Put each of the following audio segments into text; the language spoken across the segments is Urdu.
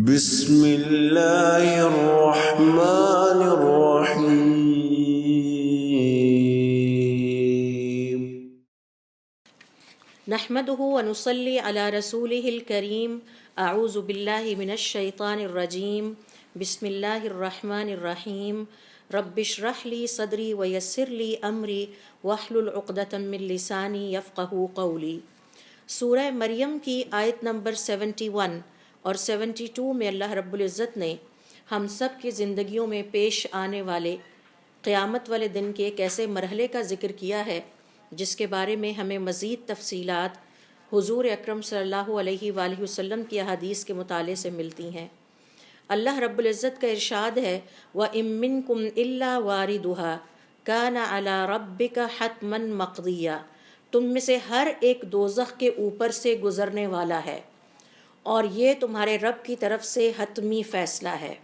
بسم اللہ الرحمن الرحیم نحمده ونصلي على رسوله الكريم اعوذ باللہ من الشیطان الرجیم بسم اللہ الرحمن الرحیم رب اشرح لي صدری ویسر لي امری واحلل عقدۃ من لسانی یفقهوا قولی۔ سورہ مریم کی آیت نمبر 71 اور 72 میں اللہ رب العزت نے ہم سب کی زندگیوں میں پیش آنے والے قیامت والے دن کے ایک ایسے مرحلے کا ذکر کیا ہے جس کے بارے میں ہمیں مزید تفصیلات حضور اکرم صلی اللہ علیہ وآلہ وسلم کی احادیث کے مطالعے سے ملتی ہیں۔ اللہ رب العزت کا ارشاد ہے وَإِن مِّنكُمْ إِلَّا وَارِدُهَا كَانَ عَلَى رَبِّكَ حَتْمًا مَقْضِيًّا، تم میں سے ہر ایک دوزخ کے اوپر سے گزرنے والا ہے اور یہ تمہارے رب کی طرف سے حتمی فیصلہ ہے۔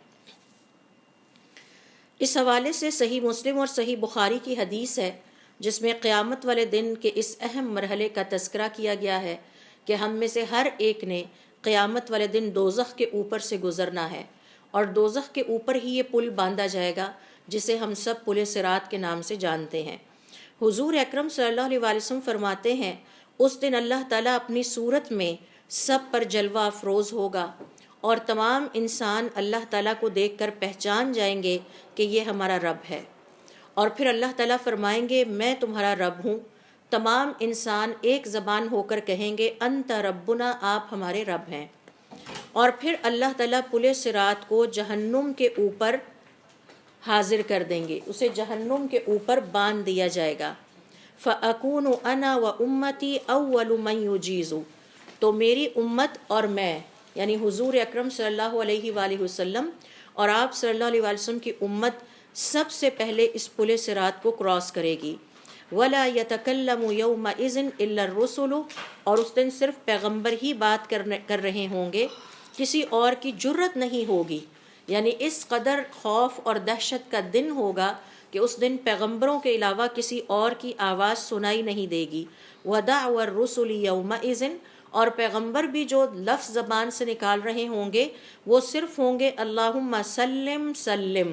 اس حوالے سے صحیح مسلم اور صحیح بخاری کی حدیث ہے جس میں قیامت والے دن کے اس اہم مرحلے کا تذکرہ کیا گیا ہے کہ ہم میں سے ہر ایک نے قیامت والے دن دوزخ کے اوپر سے گزرنا ہے، اور دوزخ کے اوپر ہی یہ پل باندھا جائے گا جسے ہم سب پل صراط کے نام سے جانتے ہیں۔ حضور اکرم صلی اللہ علیہ وسلم فرماتے ہیں اس دن اللہ تعالیٰ اپنی صورت میں سب پر جلوہ افروز ہوگا اور تمام انسان اللہ تعالیٰ کو دیکھ کر پہچان جائیں گے کہ یہ ہمارا رب ہے، اور پھر اللہ تعالیٰ فرمائیں گے میں تمہارا رب ہوں۔ تمام انسان ایک زبان ہو کر کہیں گے انت ربنا، آپ ہمارے رب ہیں، اور پھر اللہ تعالیٰ پل صراط کو جہنم کے اوپر حاضر کر دیں گے، اسے جہنم کے اوپر باندھ دیا جائے گا۔ فَأَكُونُ أَنَا وَأُمَّتِي أَوَّلُ مَن يُجِيزُ، تو میری امت اور میں یعنی حضور اکرم صلی اللہ علیہ وآلہ وسلم اور آپ صلی اللہ علیہ وآلہ وسلم کی امت سب سے پہلے اس پل صراط کو کراس کرے گی۔ وَلَا يَتَكَلَّمُ يَوْمَئِذٍ إِلَّا الرُّسُلُ، اور اس دن صرف پیغمبر ہی بات کر رہے ہوں گے، کسی اور کی جرت نہیں ہوگی، یعنی اس قدر خوف اور دہشت کا دن ہوگا کہ اس دن پیغمبروں کے علاوہ کسی اور کی آواز سنائی نہیں دے گی۔ وَدَعْوَى الرُّسُلِ يَوْمَئِذٍ، اور پیغمبر بھی جو لفظ زبان سے نکال رہے ہوں گے وہ صرف ہوں گے اللہم سلم سلم،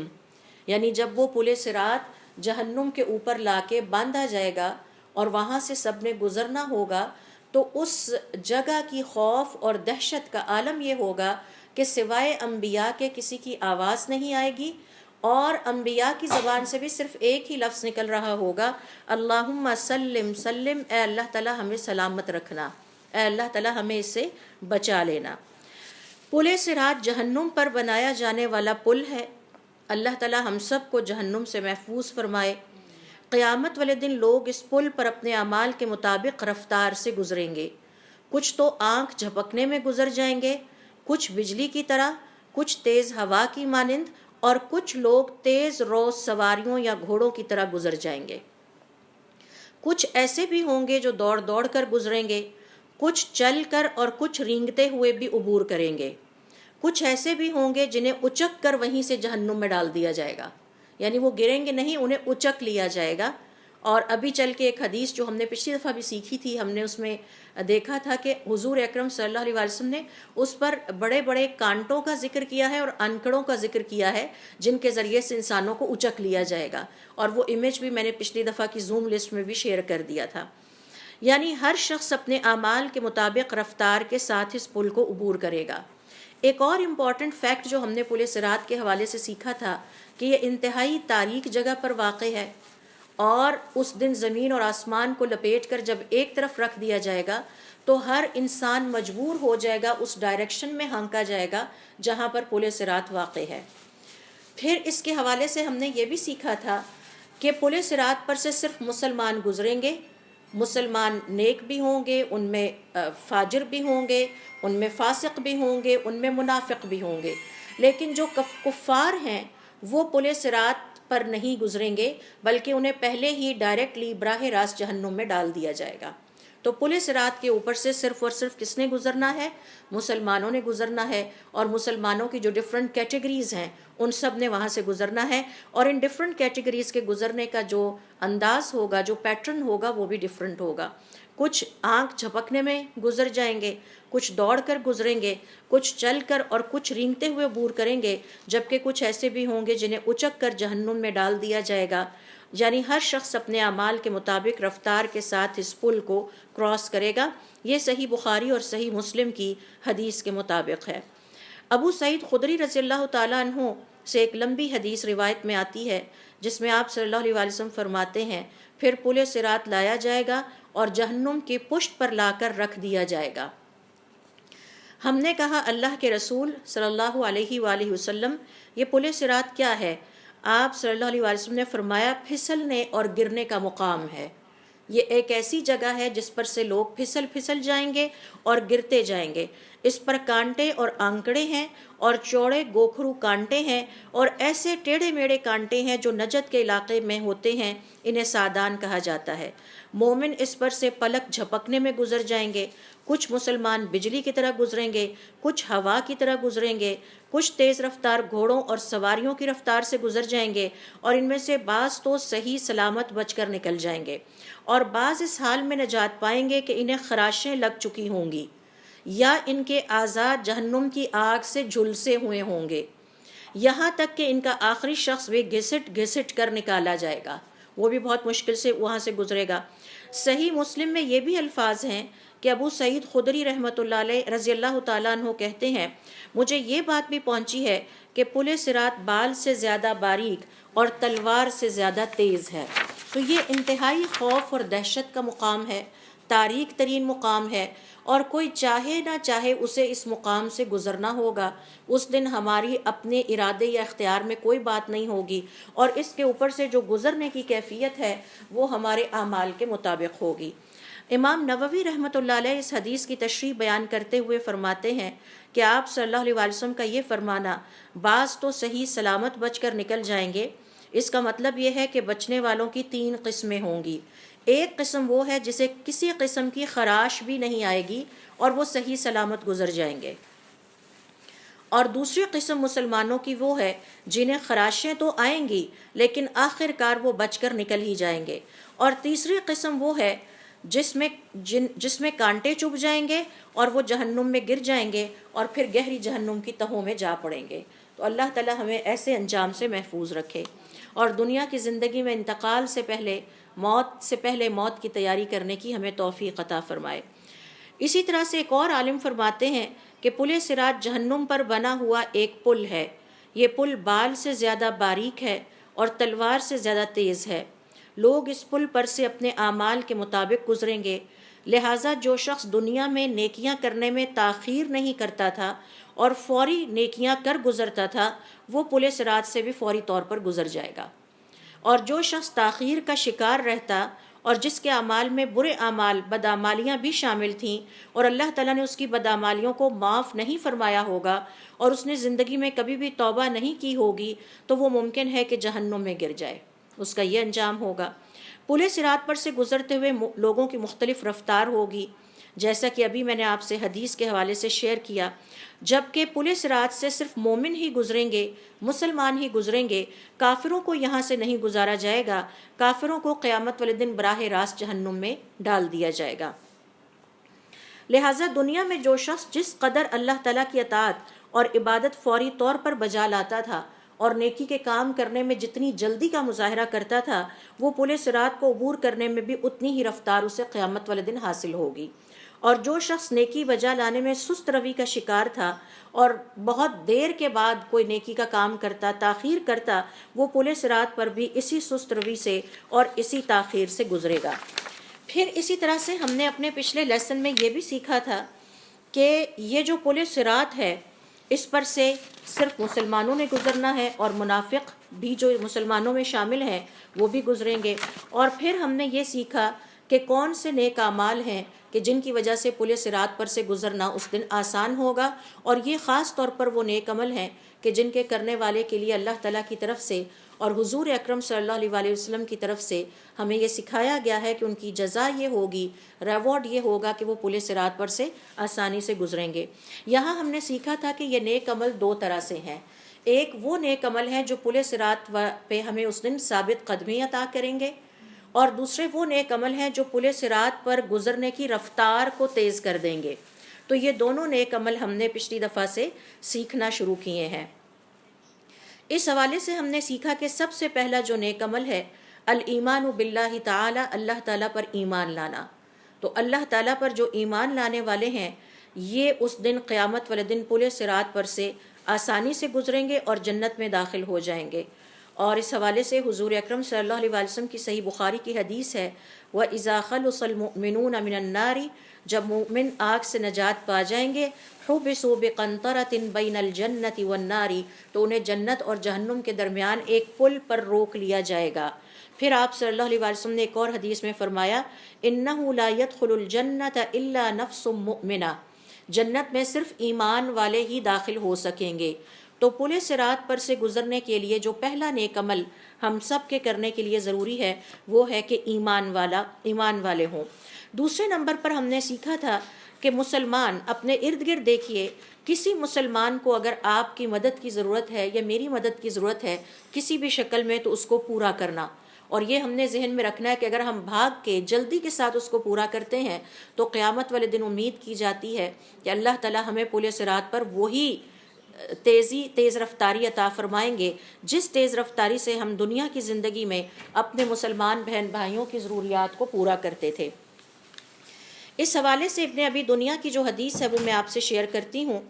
یعنی جب وہ پل صراط جہنم کے اوپر لا کے باندھا جائے گا اور وہاں سے سب نے گزرنا ہوگا تو اس جگہ کی خوف اور دہشت کا عالم یہ ہوگا کہ سوائے انبیاء کے کسی کی آواز نہیں آئے گی، اور انبیاء کی زبان سے بھی صرف ایک ہی لفظ نکل رہا ہوگا اللہم سلم سلم، اے اللہ تعالیٰ ہمیں سلامت رکھنا، اے اللہ تعالیٰ ہمیں اس سے بچا لینا۔ پل صراط جہنم پر بنایا جانے والا پل ہے، اللہ تعالیٰ ہم سب کو جہنم سے محفوظ فرمائے۔ قیامت والے دن لوگ اس پل پر اپنے اعمال کے مطابق رفتار سے گزریں گے، کچھ تو آنکھ جھپکنے میں گزر جائیں گے، کچھ بجلی کی طرح، کچھ تیز ہوا کی مانند، اور کچھ لوگ تیز رو سواریوں یا گھوڑوں کی طرح گزر جائیں گے۔ کچھ ایسے بھی ہوں گے جو دوڑ دوڑ کر گزریں گے، کچھ چل کر اور کچھ رینگتے ہوئے بھی عبور کریں گے، کچھ ایسے بھی ہوں گے جنہیں اچک کر وہیں سے جہنم میں ڈال دیا جائے گا، یعنی وہ گریں گے نہیں، انہیں اچک لیا جائے گا۔ اور ابھی چل کے ایک حدیث جو ہم نے پچھلی دفعہ بھی سیکھی تھی، ہم نے اس میں دیکھا تھا کہ حضور اکرم صلی اللہ علیہ وسلم نے اس پر بڑے بڑے کانٹوں کا ذکر کیا ہے اور انکڑوں کا ذکر کیا ہے جن کے ذریعے سے انسانوں کو اچک لیا جائے گا، اور وہ امیج بھی میں نے پچھلی دفعہ کی زوم لسٹ میں بھی شیئر کر دیا تھا۔ یعنی ہر شخص اپنے اعمال کے مطابق رفتار کے ساتھ اس پل کو عبور کرے گا۔ ایک اور امپورٹنٹ فیکٹ جو ہم نے پل صراط کے حوالے سے سیکھا تھا کہ یہ انتہائی تاریک جگہ پر واقع ہے، اور اس دن زمین اور آسمان کو لپیٹ کر جب ایک طرف رکھ دیا جائے گا تو ہر انسان مجبور ہو جائے گا اس ڈائریکشن میں ہانکا جائے گا جہاں پر پل صراط واقع ہے۔ پھر اس کے حوالے سے ہم نے یہ بھی سیکھا تھا کہ پل صراط پر سے صرف مسلمان گزریں گے، مسلمان نیک بھی ہوں گے، ان میں فاجر بھی ہوں گے، ان میں فاسق بھی ہوں گے، ان میں منافق بھی ہوں گے، لیکن جو کفار ہیں وہ پل صراط پر نہیں گزریں گے بلکہ انہیں پہلے ہی ڈائریکٹلی براہ راست جہنم میں ڈال دیا جائے گا۔ تو پل صراط کے اوپر سے صرف اور صرف کس نے گزرنا ہے؟ مسلمانوں نے گزرنا ہے، اور مسلمانوں کی جو ڈفرینٹ کیٹیگریز ہیں ان سب نے وہاں سے گزرنا ہے، اور ان ڈفرینٹ کیٹیگریز کے گزرنے کا جو انداز ہوگا، جو پیٹرن ہوگا، وہ بھی ڈفرینٹ ہوگا۔ کچھ آنکھ جھپکنے میں گزر جائیں گے، کچھ دوڑ کر گزریں گے، کچھ چل کر اور کچھ رینگتے ہوئے عبور کریں گے، جبکہ کچھ ایسے بھی ہوں گے جنہیں اچک کر جہنم میں ڈال دیا جائے گا۔ یعنی ہر شخص اپنے اعمال کے مطابق رفتار کے ساتھ اس پل کو کراس کرے گا۔ یہ صحیح بخاری اور صحیح مسلم کی حدیث کے مطابق ہے۔ ابو سعید خدری رضی اللہ تعالیٰ عنہ سے ایک لمبی حدیث روایت میں آتی ہے، جس میں آپ صلی اللہ علیہ وسلم فرماتے ہیں، پھر پل صراط لایا جائے گا اور جہنم کی پشت پر لا کر رکھ دیا جائے گا۔ ہم نے کہا اللہ کے رسول صلی اللہ علیہ وآلہ وسلم، یہ پل صراط کیا ہے؟ آپ صلی اللہ علیہ وسلم نے فرمایا، پھسلنے اور گرنے کا مقام ہے۔ یہ ایک ایسی جگہ ہے جس پر سے لوگ پھسل جائیں گے اور گرتے جائیں گے۔ اس پر کانٹے اور آنکڑے ہیں اور چوڑے گوکھرو کانٹے ہیں اور ایسے ٹیڑھے میڑے کانٹے ہیں جو نجد کے علاقے میں ہوتے ہیں، انہیں سادان کہا جاتا ہے۔ مومن اس پر سے پلک جھپکنے میں گزر جائیں گے۔ کچھ مسلمان بجلی کی طرح گزریں گے، کچھ ہوا کی طرح گزریں گے، کچھ تیز رفتار گھوڑوں اور سواریوں کی رفتار سے گزر جائیں گے، اور ان میں سے بعض تو صحیح سلامت بچ کر نکل جائیں گے، اور بعض اس حال میں نجات پائیں گے کہ انہیں خراشیں لگ چکی ہوں گی یا ان کے اعضاء جہنم کی آگ سے جھلسے ہوئے ہوں گے، یہاں تک کہ ان کا آخری شخص بھی گھسٹ کر نکالا جائے گا، وہ بھی بہت مشکل سے وہاں سے گزرے گا۔ صحیح مسلم میں یہ بھی الفاظ ہیں کہ ابو سعید خدری رحمۃ اللہ علیہ رضی اللہ تعالیٰ عنہ کہتے ہیں، مجھے یہ بات بھی پہنچی ہے کہ پل صراط بال سے زیادہ باریک اور تلوار سے زیادہ تیز ہے۔ تو یہ انتہائی خوف اور دہشت کا مقام ہے، تاریک ترین مقام ہے، اور کوئی چاہے نہ چاہے اسے اس مقام سے گزرنا ہوگا۔ اس دن ہماری اپنے ارادے یا اختیار میں کوئی بات نہیں ہوگی، اور اس کے اوپر سے جو گزرنے کی کیفیت ہے وہ ہمارے اعمال کے مطابق ہوگی۔ امام نووی رحمۃ اللہ علیہ اس حدیث کی تشریح بیان کرتے ہوئے فرماتے ہیں کہ آپ صلی اللہ علیہ وسلم کا یہ فرمانا، بعض تو صحیح سلامت بچ کر نکل جائیں گے، اس کا مطلب یہ ہے کہ بچنے والوں کی 3 قسمیں ہوں گی۔ ایک قسم وہ ہے جسے کسی قسم کی خراش بھی نہیں آئے گی اور وہ صحیح سلامت گزر جائیں گے، اور دوسری قسم مسلمانوں کی وہ ہے جنہیں خراشیں تو آئیں گی لیکن آخر کار وہ بچ کر نکل ہی جائیں گے، اور تیسری قسم وہ ہے جس میں کانٹے چبھ جائیں گے اور وہ جہنم میں گر جائیں گے اور پھر گہری جہنم کی تہوں میں جا پڑیں گے۔ تو اللہ تعالی ہمیں ایسے انجام سے محفوظ رکھے، اور دنیا کی زندگی میں انتقال سے پہلے موت کی تیاری کرنے کی ہمیں توفیق عطا فرمائے۔ اسی طرح سے ایک اور عالم فرماتے ہیں کہ پل صراط جہنم پر بنا ہوا ایک پل ہے، یہ پل بال سے زیادہ باریک ہے اور تلوار سے زیادہ تیز ہے۔ لوگ اس پل پر سے اپنے اعمال کے مطابق گزریں گے، لہٰذا جو شخص دنیا میں نیکیاں کرنے میں تاخیر نہیں کرتا تھا اور فوری نیکیاں کر گزرتا تھا، وہ پل صراط سے بھی فوری طور پر گزر جائے گا، اور جو شخص تاخیر کا شکار رہتا اور جس کے اعمال میں برے اعمال بدعمالیاں بھی شامل تھیں اور اللہ تعالیٰ نے اس کی بدعمالیوں کو معاف نہیں فرمایا ہوگا اور اس نے زندگی میں کبھی بھی توبہ نہیں کی ہوگی، تو وہ ممکن ہے کہ جہنم میں گر جائے، اس کا یہ انجام ہوگا۔ پل صراط پر سے گزرتے ہوئے لوگوں کی مختلف رفتار ہوگی، جیسا کہ ابھی میں نے آپ سے حدیث کے حوالے سے شیئر کیا، جبکہ پل صراط سے صرف مومن ہی گزریں گے، مسلمان ہی گزریں گے، کافروں کو یہاں سے نہیں گزارا جائے گا، کافروں کو قیامت والے دن براہ راست جہنم میں ڈال دیا جائے گا۔ لہٰذا دنیا میں جو شخص جس قدر اللہ تعالیٰ کی اطاعت اور عبادت فوری طور پر بجا لاتا تھا اور نیکی کے کام کرنے میں جتنی جلدی کا مظاہرہ کرتا تھا، وہ پل صراط کو عبور کرنے میں بھی اتنی ہی رفتار اسے قیامت والے دن حاصل ہوگی، اور جو شخص نیکی بجا لانے میں سست روی کا شکار تھا اور بہت دیر کے بعد کوئی نیکی کا کام کرتا، تاخیر کرتا، وہ پل صراط پر بھی اسی سست روی سے اور اسی تاخیر سے گزرے گا۔ پھر اسی طرح سے ہم نے اپنے پچھلے لیسن میں یہ بھی سیکھا تھا کہ یہ جو پل صراط ہے، اس پر سے صرف مسلمانوں نے گزرنا ہے، اور منافق بھی جو مسلمانوں میں شامل ہیں وہ بھی گزریں گے۔ اور پھر ہم نے یہ سیکھا کہ کون سے نیک اعمال ہیں کہ جن کی وجہ سے پل صراط پر سے گزرنا اس دن آسان ہوگا، اور یہ خاص طور پر وہ نیک عمل ہیں کہ جن کے کرنے والے کے لیے اللہ تعالیٰ کی طرف سے اور حضور اکرم صلی اللہ علیہ وآلہ وسلم کی طرف سے ہمیں یہ سکھایا گیا ہے کہ ان کی جزا یہ ہوگی، ریوارڈ یہ ہوگا کہ وہ پل صراط پر سے آسانی سے گزریں گے۔ یہاں ہم نے سیکھا تھا کہ یہ نیک عمل 2 طرح سے ہیں۔ ایک وہ نیک عمل ہے جو پل صراط پہ ہمیں اس دن ثابت قدمی عطا کریں گے، اور دوسرے وہ نیک عمل ہیں جو پل صراط پر گزرنے کی رفتار کو تیز کر دیں گے۔ تو یہ دونوں نیک عمل ہم نے پچھلی دفعہ سے سیکھنا شروع کیے ہیں۔ اس حوالے سے ہم نے سیکھا کہ سب سے پہلا جو نیک عمل ہے الایمان باللہ تعالی، اللہ تعالیٰ پر ایمان لانا۔ تو اللہ تعالیٰ پر جو ایمان لانے والے ہیں یہ اس دن قیامت والے دن پل صراط پر سے آسانی سے گزریں گے اور جنت میں داخل ہو جائیں گے۔ اور اس حوالے سے حضور اکرم صلی اللہ علیہ وسلم کی صحیح بخاری کی حدیث ہے وَإِذَا خَلُصَ الْمُؤْمِنُونَ مِنَ النَّارِ، جب مومن آگ سے نجات پا جائیں گے حُبِسُوا بِقَنطَرَةٍ بَيْنَ الْجَنَّةِ وَالنَّارِ، تو انہیں جنت اور جہنم کے درمیان ایک پل پر روک لیا جائے گا۔ پھر آپ صلی اللہ علیہ وسلم نے ایک اور حدیث میں فرمایا إِنَّهُ لَا يَدْخُلُ الْجَنَّةَ إِلَّا نَفْسٌ مُؤْمِنَةٌ، جنت میں صرف ایمان والے ہی داخل ہو سکیں گے۔ تو پل صراط پر سے گزرنے کے لیے جو پہلا نیک عمل ہم سب کے کرنے کے لیے ضروری ہے وہ ہے کہ ایمان والے ہوں۔ دوسرے نمبر پر ہم نے سیکھا تھا کہ مسلمان اپنے ارد گرد دیکھیے، کسی مسلمان کو اگر آپ کی مدد کی ضرورت ہے یا میری مدد کی ضرورت ہے کسی بھی شکل میں، تو اس کو پورا کرنا۔ اور یہ ہم نے ذہن میں رکھنا ہے کہ اگر ہم بھاگ کے جلدی کے ساتھ اس کو پورا کرتے ہیں تو قیامت والے دن امید کی جاتی ہے کہ اللہ تعالیٰ ہمیں پل صراط پر وہی تیز رفتاری عطا فرمائیں گے جس تیز رفتاری سے ہم دنیا کی زندگی میں اپنے مسلمان بہن بھائیوں کی ضروریات کو پورا کرتے تھے۔ اس حوالے سے ابن ابی دنیا کی جو حدیث ہے وہ میں آپ سے شیئر کرتی ہوں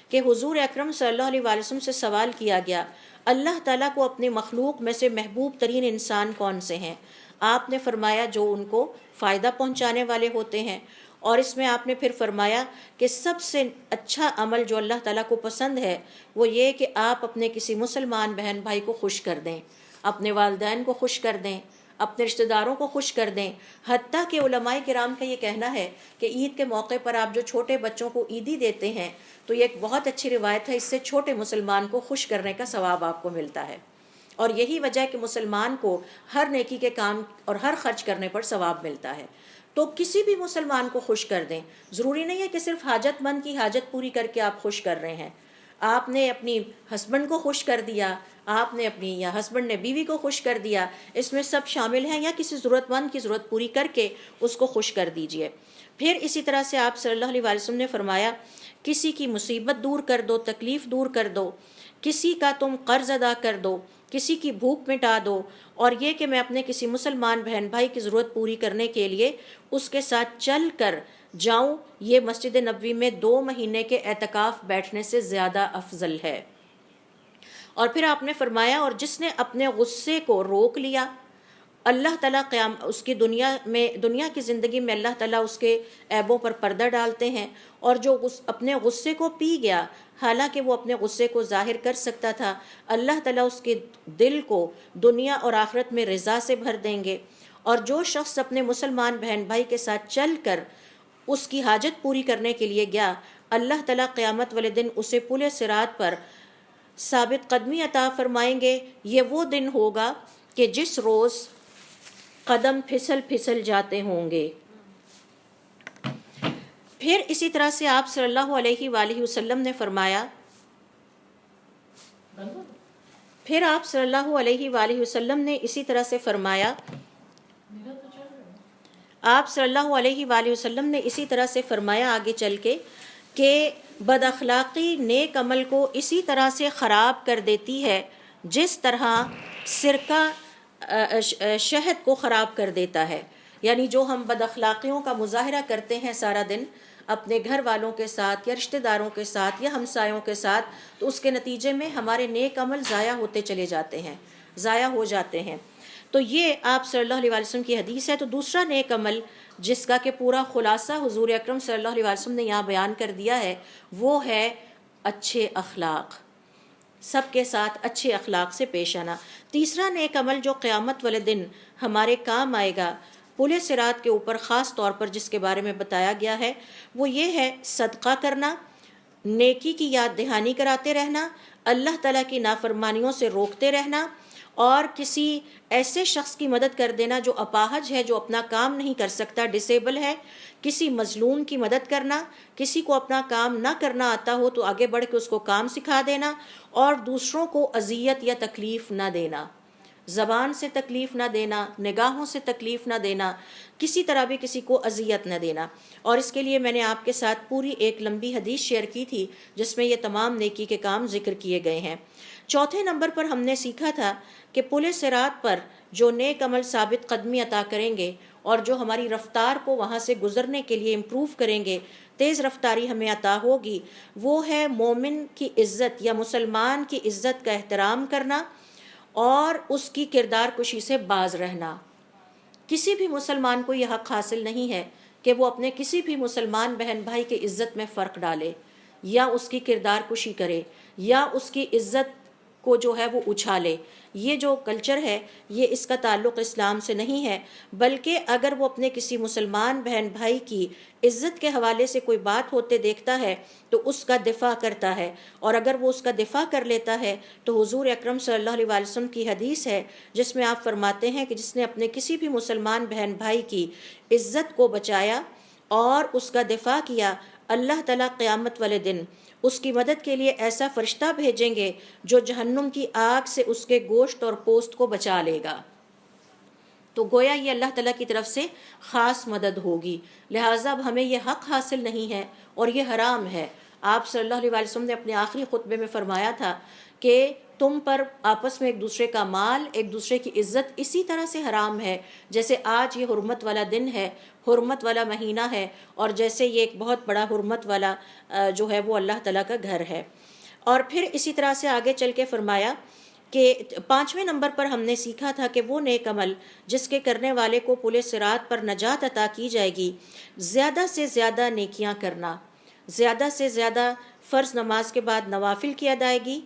کہ حضور اکرم صلی اللہ علیہ وسلم سے سوال کیا گیا اللہ تعالیٰ کو اپنی مخلوق میں سے محبوب ترین انسان کون سے ہیں؟ آپ نے فرمایا جو ان کو فائدہ پہنچانے والے ہوتے ہیں۔ اور اس میں آپ نے پھر فرمایا کہ سب سے اچھا عمل جو اللہ تعالیٰ کو پسند ہے وہ یہ کہ آپ اپنے کسی مسلمان بہن بھائی کو خوش کر دیں، اپنے والدین کو خوش کر دیں، اپنے رشتہ داروں کو خوش کر دیں۔ حتیٰ کہ علماء کرام کا یہ کہنا ہے کہ عید کے موقع پر آپ جو چھوٹے بچوں کو عیدی دیتے ہیں تو یہ ایک بہت اچھی روایت ہے، اس سے چھوٹے مسلمان کو خوش کرنے کا ثواب آپ کو ملتا ہے۔ اور یہی وجہ ہے کہ مسلمان کو ہر نیکی کے کام اور ہر خرچ کرنے پر ثواب ملتا ہے۔ تو کسی بھی مسلمان کو خوش کر دیں، ضروری نہیں ہے کہ صرف حاجت مند کی حاجت پوری کر کے آپ خوش کر رہے ہیں۔ آپ نے اپنی ہسبینڈ کو خوش کر دیا، آپ نے اپنی یا ہسبینڈ نے بیوی کو خوش کر دیا، اس میں سب شامل ہیں، یا کسی ضرورت مند کی ضرورت پوری کر کے اس کو خوش کر دیجئے۔ پھر اسی طرح سے آپ صلی اللہ علیہ وسلم نے فرمایا کسی کی مصیبت دور کر دو، تکلیف دور کر دو، کسی کا تم قرض ادا کر دو، کسی کی بھوک مٹا دو، اور یہ کہ میں اپنے کسی مسلمان بہن بھائی کی ضرورت پوری کرنے کے لیے اس کے ساتھ چل کر جاؤں، یہ مسجد نبوی میں 2 مہینے کے اعتکاف بیٹھنے سے زیادہ افضل ہے۔ اور پھر آپ نے فرمایا اور جس نے اپنے غصے کو روک لیا، اللہ تعالیٰ اس کی دنیا کی زندگی میں اللہ تعالیٰ اس کے عیبوں پر پردہ ڈالتے ہیں، اور جو اپنے غصے کو پی گیا حالانکہ وہ اپنے غصے کو ظاہر کر سکتا تھا، اللہ تعالیٰ اس کے دل کو دنیا اور آخرت میں رضا سے بھر دیں گے۔ اور جو شخص اپنے مسلمان بہن بھائی کے ساتھ چل کر اس کی حاجت پوری کرنے کے لیے گیا، اللہ تعالیٰ قیامت والے دن اسے پل صراط پر ثابت قدمی عطا فرمائیں گے۔ یہ وہ دن ہوگا کہ جس روز قدم پھسل جاتے ہوں گے۔ پھر اسی طرح سے آپ صلی اللہ علیہ وآلہ وسلم نے فرمایا آگے چل کے کہ بد اخلاقی نیک عمل کو اسی طرح سے خراب کر دیتی ہے جس طرح سرکہ شہد کو خراب کر دیتا ہے۔ یعنی جو ہم بد اخلاقیوں کا مظاہرہ کرتے ہیں سارا دن اپنے گھر والوں کے ساتھ یا رشتہ داروں کے ساتھ یا ہمسایوں کے ساتھ، تو اس کے نتیجے میں ہمارے نیک عمل ضائع ہوتے چلے جاتے ہیں، ضائع ہو جاتے ہیں۔ تو یہ آپ صلی اللہ علیہ وسلم کی حدیث ہے۔ تو دوسرا نیک عمل جس کا کہ پورا خلاصہ حضور اکرم صلی اللہ علیہ وسلم نے یہاں بیان کر دیا ہے وہ ہے اچھے اخلاق، سب کے ساتھ اچھے اخلاق سے پیش آنا۔ تیسرا نیک عمل جو قیامت والے دن ہمارے کام آئے گا پل صراط کے اوپر خاص طور پر جس کے بارے میں بتایا گیا ہے وہ یہ ہے صدقہ کرنا، نیکی کی یاد دہانی کراتے رہنا، اللہ تعالیٰ کی نافرمانیوں سے روکتے رہنا، اور کسی ایسے شخص کی مدد کر دینا جو اپاہج ہے، جو اپنا کام نہیں کر سکتا، ڈسیبل ہے، کسی مظلوم کی مدد کرنا، کسی کو اپنا کام نہ کرنا آتا ہو تو آگے بڑھ کے اس کو کام سکھا دینا، اور دوسروں کو اذیت یا تکلیف نہ دینا۔ زبان سے تکلیف نہ دینا، نگاہوں سے تکلیف نہ دینا، کسی طرح بھی کسی کو اذیت نہ دینا۔ اور اس کے لیے میں نے آپ کے ساتھ پوری ایک لمبی حدیث شیئر کی تھی جس میں یہ تمام نیکی کے کام ذکر کیے گئے ہیں۔ چوتھے نمبر پر ہم نے سیکھا تھا کہ پل صراط پر جو نیک عمل ثابت قدمی عطا کریں گے اور جو ہماری رفتار کو وہاں سے گزرنے کے لیے امپروو کریں گے، تیز رفتاری ہمیں عطا ہوگی، وہ ہے مومن کی عزت یا مسلمان کی عزت کا احترام کرنا اور اس کی کردار کشی سے باز رہنا۔ کسی بھی مسلمان کو یہ حق حاصل نہیں ہے کہ وہ اپنے کسی بھی مسلمان بہن بھائی کی عزت میں فرق ڈالے یا اس کی کردار کشی کرے یا اس کی عزت کو جو ہے وہ اچھالے۔ یہ جو کلچر ہے یہ اس کا تعلق اسلام سے نہیں ہے، بلکہ اگر وہ اپنے کسی مسلمان بہن بھائی کی عزت کے حوالے سے کوئی بات ہوتے دیکھتا ہے تو اس کا دفاع کرتا ہے، اور اگر وہ اس کا دفاع کر لیتا ہے تو حضور اکرم صلی اللہ علیہ وسلم کی حدیث ہے جس میں آپ فرماتے ہیں کہ جس نے اپنے کسی بھی مسلمان بہن بھائی کی عزت کو بچایا اور اس کا دفاع کیا، اللہ تعالیٰ قیامت والے دن اس کی مدد کے لیے ایسا فرشتہ بھیجیں گے جو جہنم کی آگ سے اس کے گوشت اور پوست کو بچا لے گا۔ تو گویا یہ اللہ تعالیٰ کی طرف سے خاص مدد ہوگی، لہٰذا اب ہمیں یہ حق حاصل نہیں ہے اور یہ حرام ہے۔ آپ صلی اللہ علیہ وسلم نے اپنے آخری خطبے میں فرمایا تھا کہ تم پر آپس میں ایک دوسرے کا مال، ایک دوسرے کی عزت اسی طرح سے حرام ہے جیسے آج یہ حرمت والا دن ہے، حرمت والا مہینہ ہے، اور جیسے یہ ایک بہت بڑا حرمت والا جو ہے وہ اللہ تعالیٰ کا گھر ہے۔ اور پھر اسی طرح سے آگے چل کے فرمایا کہ 5ویں نمبر پر ہم نے سیکھا تھا کہ وہ نیک عمل جس کے کرنے والے کو پل صراط پر نجات عطا کی جائے گی، زیادہ سے زیادہ نیکیاں کرنا، زیادہ سے زیادہ فرض نماز کے بعد نوافل کی ادائیگی،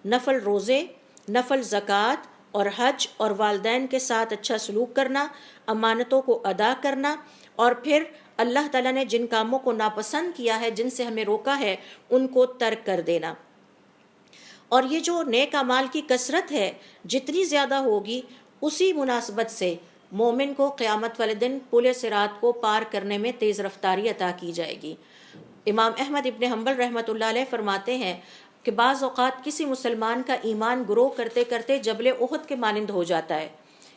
نفل روزے، نفل زکوٰۃ اور حج، اور والدین کے ساتھ اچھا سلوک کرنا، امانتوں کو ادا کرنا، اور پھر اللہ تعالیٰ نے جن کاموں کو ناپسند کیا ہے، جن سے ہمیں روکا ہے، ان کو ترک کر دینا۔ اور یہ جو نیک اعمال کی کثرت ہے جتنی زیادہ ہوگی اسی مناسبت سے مومن کو قیامت والے دن پل صراط کو پار کرنے میں تیز رفتاری عطا کی جائے گی۔ امام احمد ابن حنبل رحمۃ اللہ علیہ فرماتے ہیں کہ بعض اوقات کسی مسلمان کا ایمان گرو کرتے کرتے جبل احد کے مانند ہو جاتا ہے،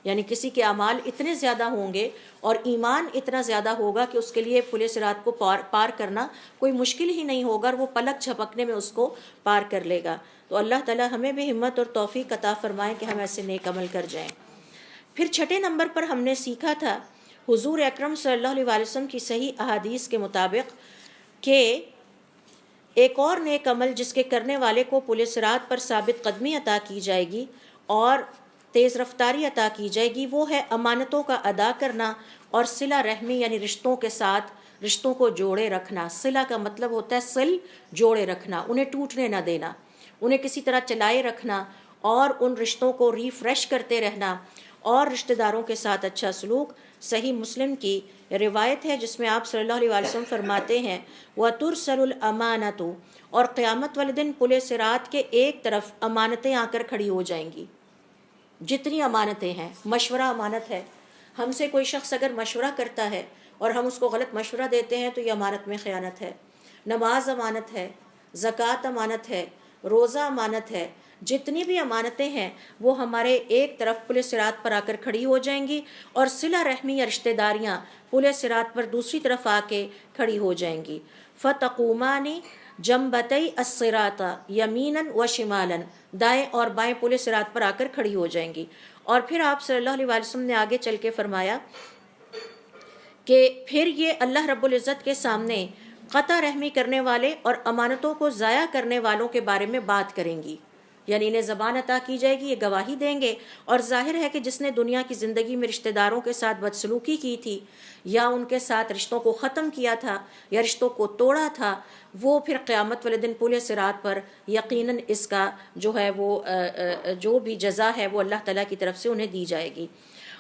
یعنی کسی کے اعمال اتنے زیادہ ہوں گے اور ایمان اتنا زیادہ ہوگا کہ اس کے لیے پل صراط کو پار کرنا کوئی مشکل ہی نہیں ہوگا، اور وہ پلک جھپکنے میں اس کو پار کر لے گا۔ تو اللہ تعالیٰ ہمیں بھی ہمت اور توفیق عطا فرمائے کہ ہم ایسے نیک عمل کر جائیں۔ پھر 6 نمبر پر ہم نے سیکھا تھا حضور اکرم صلی اللہ علیہ وسلم کی صحیح احادیث کے مطابق کہ ایک اور نیک عمل جس کے کرنے والے کو پل صراط پر ثابت قدمی عطا کی جائے گی اور تیز رفتاری عطا کی جائے گی، وہ ہے امانتوں کا ادا کرنا اور صلہ رحمی، یعنی رشتوں کے ساتھ رشتوں کو جوڑے رکھنا۔ صلہ کا مطلب ہوتا ہے صل، جوڑے رکھنا، انہیں ٹوٹنے نہ دینا، انہیں کسی طرح چلائے رکھنا اور ان رشتوں کو ریفریش کرتے رہنا، اور رشتہ داروں کے ساتھ اچھا سلوک۔ صحیح مسلم کی روایت ہے جس میں آپ صلی اللہ علیہ وسلم فرماتے ہیں وَتُرْسَلُ الْأَمَانَةُ، اور قیامت والے دن پل صراط کے ایک طرف امانتیں آ کر کھڑی ہو جائیں گی۔ جتنی امانتیں ہیں، مشورہ امانت ہے، ہم سے کوئی شخص اگر مشورہ کرتا ہے اور ہم اس کو غلط مشورہ دیتے ہیں تو یہ امانت میں خیانت ہے۔ نماز امانت ہے، زکوٰۃ امانت ہے، روزہ امانت ہے، جتنی بھی امانتیں ہیں وہ ہمارے ایک طرف پل صراط پر آ کر کھڑی ہو جائیں گی، اور صلہ رحمی یا رشتہ داریاں پل صراط پر دوسری طرف آ کے کھڑی ہو جائیں گی۔ فَتَقُومَانِ جَنبَتَیْ الصِّرَاطِ یَمِینًا وَشِمَالًا، دائیں اور بائیں پل صراط پر آ کر کھڑی ہو جائیں گی۔ اور پھر آپ صلی اللہ علیہ وسلم نے آگے چل کے فرمایا کہ پھر یہ اللہ رب العزت کے سامنے قطع رحمی کرنے والے اور امانتوں کو ضائع کرنے والوں کے بارے میں بات کریں گی، یعنی انہیں زبان عطا کی جائے گی، یہ گواہی دیں گے، اور ظاہر ہے کہ جس نے دنیا کی زندگی میں رشتہ داروں کے ساتھ بدسلوکی کی تھی یا ان کے ساتھ رشتوں کو ختم کیا تھا یا رشتوں کو توڑا تھا، وہ پھر قیامت والے دن پل صراط پر یقیناً اس کا جو ہے وہ جو بھی جزا ہے وہ اللہ تعالیٰ کی طرف سے انہیں دی جائے گی۔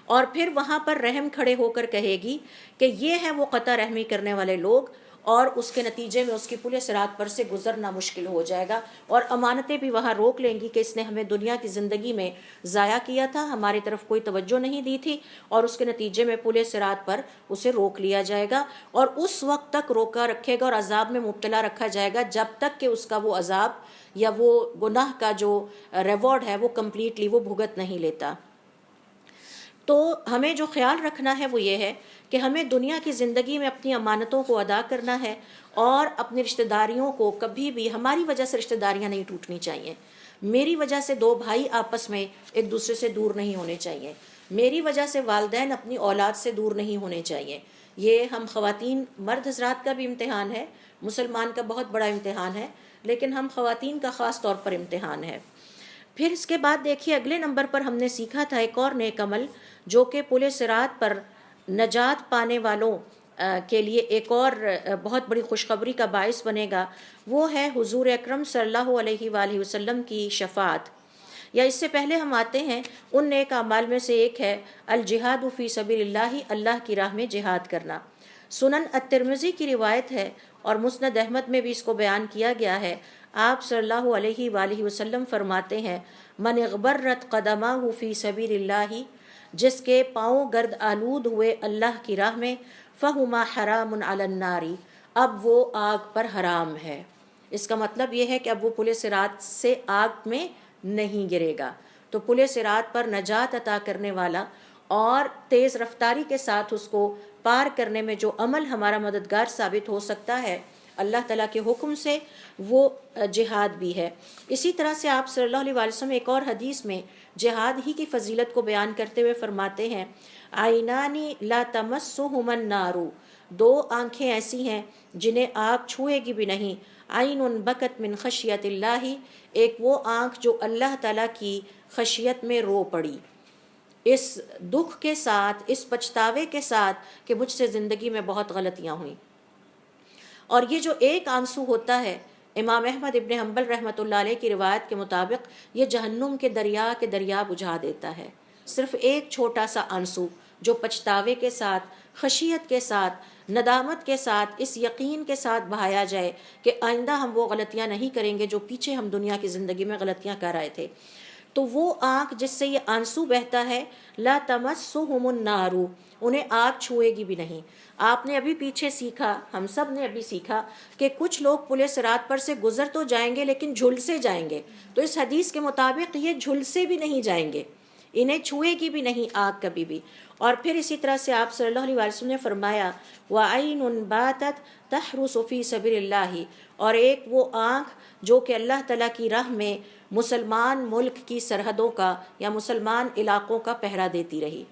اور پھر وہاں پر رحم کھڑے ہو کر کہے گی کہ یہ ہے وہ قطع رحمی کرنے والے لوگ، اور اس کے نتیجے میں اس کی پل صراط پر سے گزرنا مشکل ہو جائے گا، اور امانتیں بھی وہاں روک لیں گی کہ اس نے ہمیں دنیا کی زندگی میں ضائع کیا تھا، ہماری طرف کوئی توجہ نہیں دی تھی، اور اس کے نتیجے میں پل صراط پر اسے روک لیا جائے گا، اور اس وقت تک روکا رکھے گا اور عذاب میں مبتلا رکھا جائے گا جب تک کہ اس کا وہ عذاب یا وہ گناہ کا جو ریوارڈ ہے وہ کمپلیٹلی وہ بھگت نہیں لیتا۔ تو ہمیں جو خیال رکھنا ہے وہ یہ ہے کہ ہمیں دنیا کی زندگی میں اپنی امانتوں کو ادا کرنا ہے، اور اپنی رشتہ داریوں کو کبھی بھی، ہماری وجہ سے رشتہ داریاں نہیں ٹوٹنی چاہیے، میری وجہ سے دو بھائی آپس میں ایک دوسرے سے دور نہیں ہونے چاہیے، میری وجہ سے والدین اپنی اولاد سے دور نہیں ہونے چاہیے۔ یہ ہم خواتین، مرد حضرات کا بھی امتحان ہے، مسلمان کا بہت بڑا امتحان ہے، لیکن ہم خواتین کا خاص طور پر امتحان ہے۔ پھر اس کے بعد دیکھیے اگلے نمبر پر ہم نے سیکھا تھا ایک اور نیک عمل جو کہ پل صراط پر نجات پانے والوں کے لیے ایک اور بہت بڑی خوشخبری کا باعث بنے گا، وہ ہے حضور اکرم صلی اللہ علیہ وآلہ وسلم کی شفاعت۔ یا اس سے پہلے ہم آتے ہیں ان نیک اعمال میں سے ایک ہے الجہاد فی سبیل اللہ، اللہ کی راہ میں جہاد کرنا۔ سنن الترمذی کی روایت ہے اور مسند احمد میں بھی اس کو بیان کیا گیا ہے۔ آپ صلی اللہ علیہ وآلہ وسلم فرماتے ہیں من اغبرت قدمہ فی سبیل اللہ، جس کے پاؤں گرد آلود ہوئے اللہ کی راہ میں، فہما حرام علی النار، اب وہ آگ پر حرام ہے۔ اس کا مطلب یہ ہے کہ اب وہ پل صراط سے آگ میں نہیں گرے گا۔ تو پل صراط پر نجات عطا کرنے والا اور تیز رفتاری کے ساتھ اس کو پار کرنے میں جو عمل ہمارا مددگار ثابت ہو سکتا ہے اللہ تعالیٰ کے حکم سے، وہ جہاد بھی ہے۔ اسی طرح سے آپ صلی اللہ علیہ وسلم ایک اور حدیث میں جہاد ہی کی فضیلت کو بیان کرتے ہوئے فرماتے ہیں عینانی لا تمسہم النار، دو آنکھیں ایسی ہیں جنہیں آگ چھوئے گی بھی نہیں، عین بکت من خشیت اللہ، ایک وہ آنکھ جو اللہ تعالیٰ کی خشیت میں رو پڑی، اس دکھ کے ساتھ، اس پچھتاوے کے ساتھ کہ مجھ سے زندگی میں بہت غلطیاں ہوئیں۔ اور یہ جو ایک آنسو ہوتا ہے، امام احمد ابن حنبل رحمۃ اللہ علیہ کی روایت کے مطابق یہ جہنم کے دریا بجھا دیتا ہے۔ صرف ایک چھوٹا سا آنسو جو پچھتاوے کے ساتھ، خشیت کے ساتھ، ندامت کے ساتھ، اس یقین کے ساتھ بہایا جائے کہ آئندہ ہم وہ غلطیاں نہیں کریں گے جو پیچھے ہم دنیا کی زندگی میں غلطیاں کر رہے تھے، تو وہ آنکھ جس سے یہ آنسو بہتا ہے لا تمسہم النار، انہیں آگ چھوئے گی بھی نہیں۔ آپ نے ابھی پیچھے سیکھا، ہم سب نے ابھی سیکھا کہ کچھ لوگ پل صراط پر سے گزر تو جائیں گے لیکن جھلسے جائیں گے، تو اس حدیث کے مطابق یہ جھلسے بھی نہیں جائیں گے، انہیں چھوئے گی بھی نہیں آگ کبھی بھی۔ اور پھر اسی طرح سے آپ صلی اللہ علیہ وسلم نے فرمایا وَعَيْنٌ بَاتَتْ تَحْرُسُ فِي سَبِيلِ اللَّهِ، اور ایک وہ آنکھ جو کہ اللہ تعالیٰ کی راہ میں مسلمان ملک کی سرحدوں کا یا مسلمان علاقوں کا پہرا دیتی رہی۔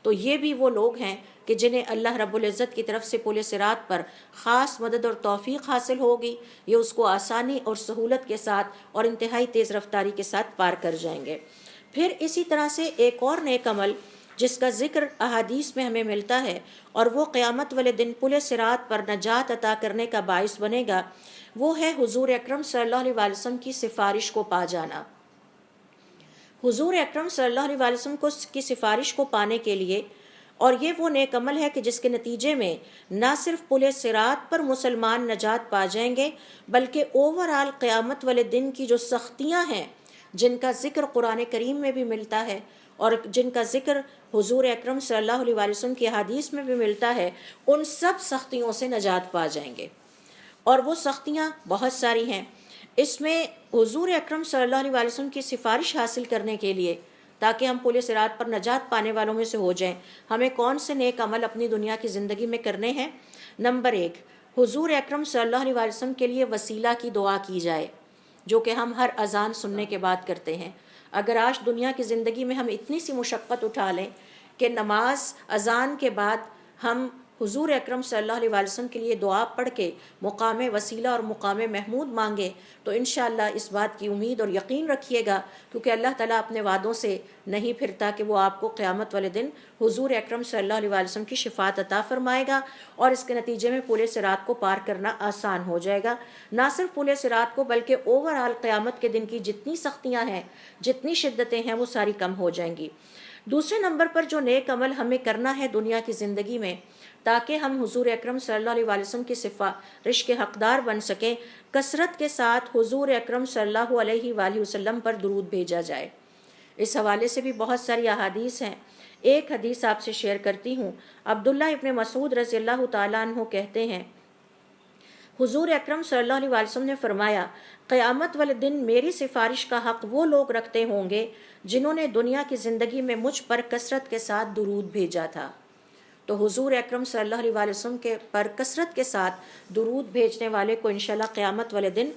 تو یہ بھی وہ لوگ ہیں کہ جنہیں اللہ رب العزت کی طرف سے پل صراط پر خاص مدد اور توفیق حاصل ہوگی، یہ اس کو آسانی اور سہولت کے ساتھ اور انتہائی تیز رفتاری کے ساتھ پار کر جائیں گے۔ پھر اسی طرح سے ایک اور نیک عمل جس کا ذکر احادیث میں ہمیں ملتا ہے اور وہ قیامت والے دن پل صراط پر نجات عطا کرنے کا باعث بنے گا، وہ ہے حضور اکرم صلی اللہ علیہ وسلم کی سفارش کو پا جانا۔ حضور اکرم صلی اللہ علیہ وسلم کی سفارش کو پانے کے لیے، اور یہ وہ نیک عمل ہے کہ جس کے نتیجے میں نہ صرف پل صراط پر مسلمان نجات پا جائیں گے، بلکہ اوورآل قیامت والے دن کی جو سختیاں ہیں جن کا ذکر قرآن کریم میں بھی ملتا ہے اور جن کا ذکر حضور اکرم صلی اللہ علیہ وسلم کی حدیث میں بھی ملتا ہے، ان سب سختیوں سے نجات پا جائیں گے۔ اور وہ سختیاں بہت ساری ہیں۔ اس میں حضور اکرم صلی اللہ علیہ وسلم کی سفارش حاصل کرنے کے لیے، تاکہ ہم پل صراط پر نجات پانے والوں میں سے ہو جائیں، ہمیں کون سے نیک عمل اپنی دنیا کی زندگی میں کرنے ہیں؟ نمبر 1، حضور اکرم صلی اللہ علیہ وسلم کے لیے وسیلہ کی دعا کی جائے، جو کہ ہم ہر اذان سننے کے بعد کرتے ہیں۔ اگر آج دنیا کی زندگی میں ہم اتنی سی مشقت اٹھا لیں کہ نماز اذان کے بعد ہم حضور اکرم صلی اللہ علیہ وسلم کے لیے دعا پڑھ کے مقام وسیلہ اور مقام محمود مانگے، تو انشاءاللہ اس بات کی امید اور یقین رکھیے گا، کیونکہ اللہ تعالیٰ اپنے وعدوں سے نہیں پھرتا کہ وہ آپ کو قیامت والے دن حضور اکرم صلی اللہ علیہ وسلم کی شفاعت عطا فرمائے گا، اور اس کے نتیجے میں پل صراط کو پار کرنا آسان ہو جائے گا۔ نہ صرف پل صراط کو بلکہ اوورآل قیامت کے دن کی جتنی سختیاں ہیں، جتنی شدتیں ہیں، وہ ساری کم ہو جائیں گی۔ دوسرے نمبر پر جو نیک عمل ہمیں کرنا ہے دنیا کی زندگی میں تاکہ ہم حضور اکرم صلی اللہ علیہ وسلم کی سفارش کے حقدار بن سکیں، کثرت کے ساتھ حضور اکرم صلی اللہ علیہ وآلہ وسلم پر درود بھیجا جائے۔ اس حوالے سے بھی بہت ساری احادیث ہیں۔ ایک حدیث آپ سے شیئر کرتی ہوں۔ عبداللہ ابن مسعود رضی اللہ تعالیٰ عنہ کہتے ہیں حضور اکرم صلی اللہ علیہ وسلم نے فرمایا قیامت والے دن میری سفارش کا حق وہ لوگ رکھتے ہوں گے جنہوں نے دنیا کی زندگی میں مجھ پر کثرت کے ساتھ درود بھیجا تھا۔ تو حضور اکرم صلی اللہ علیہ وسلم کے پر کثرت کے ساتھ درود بھیجنے والے کو انشاءاللہ قیامت والے دن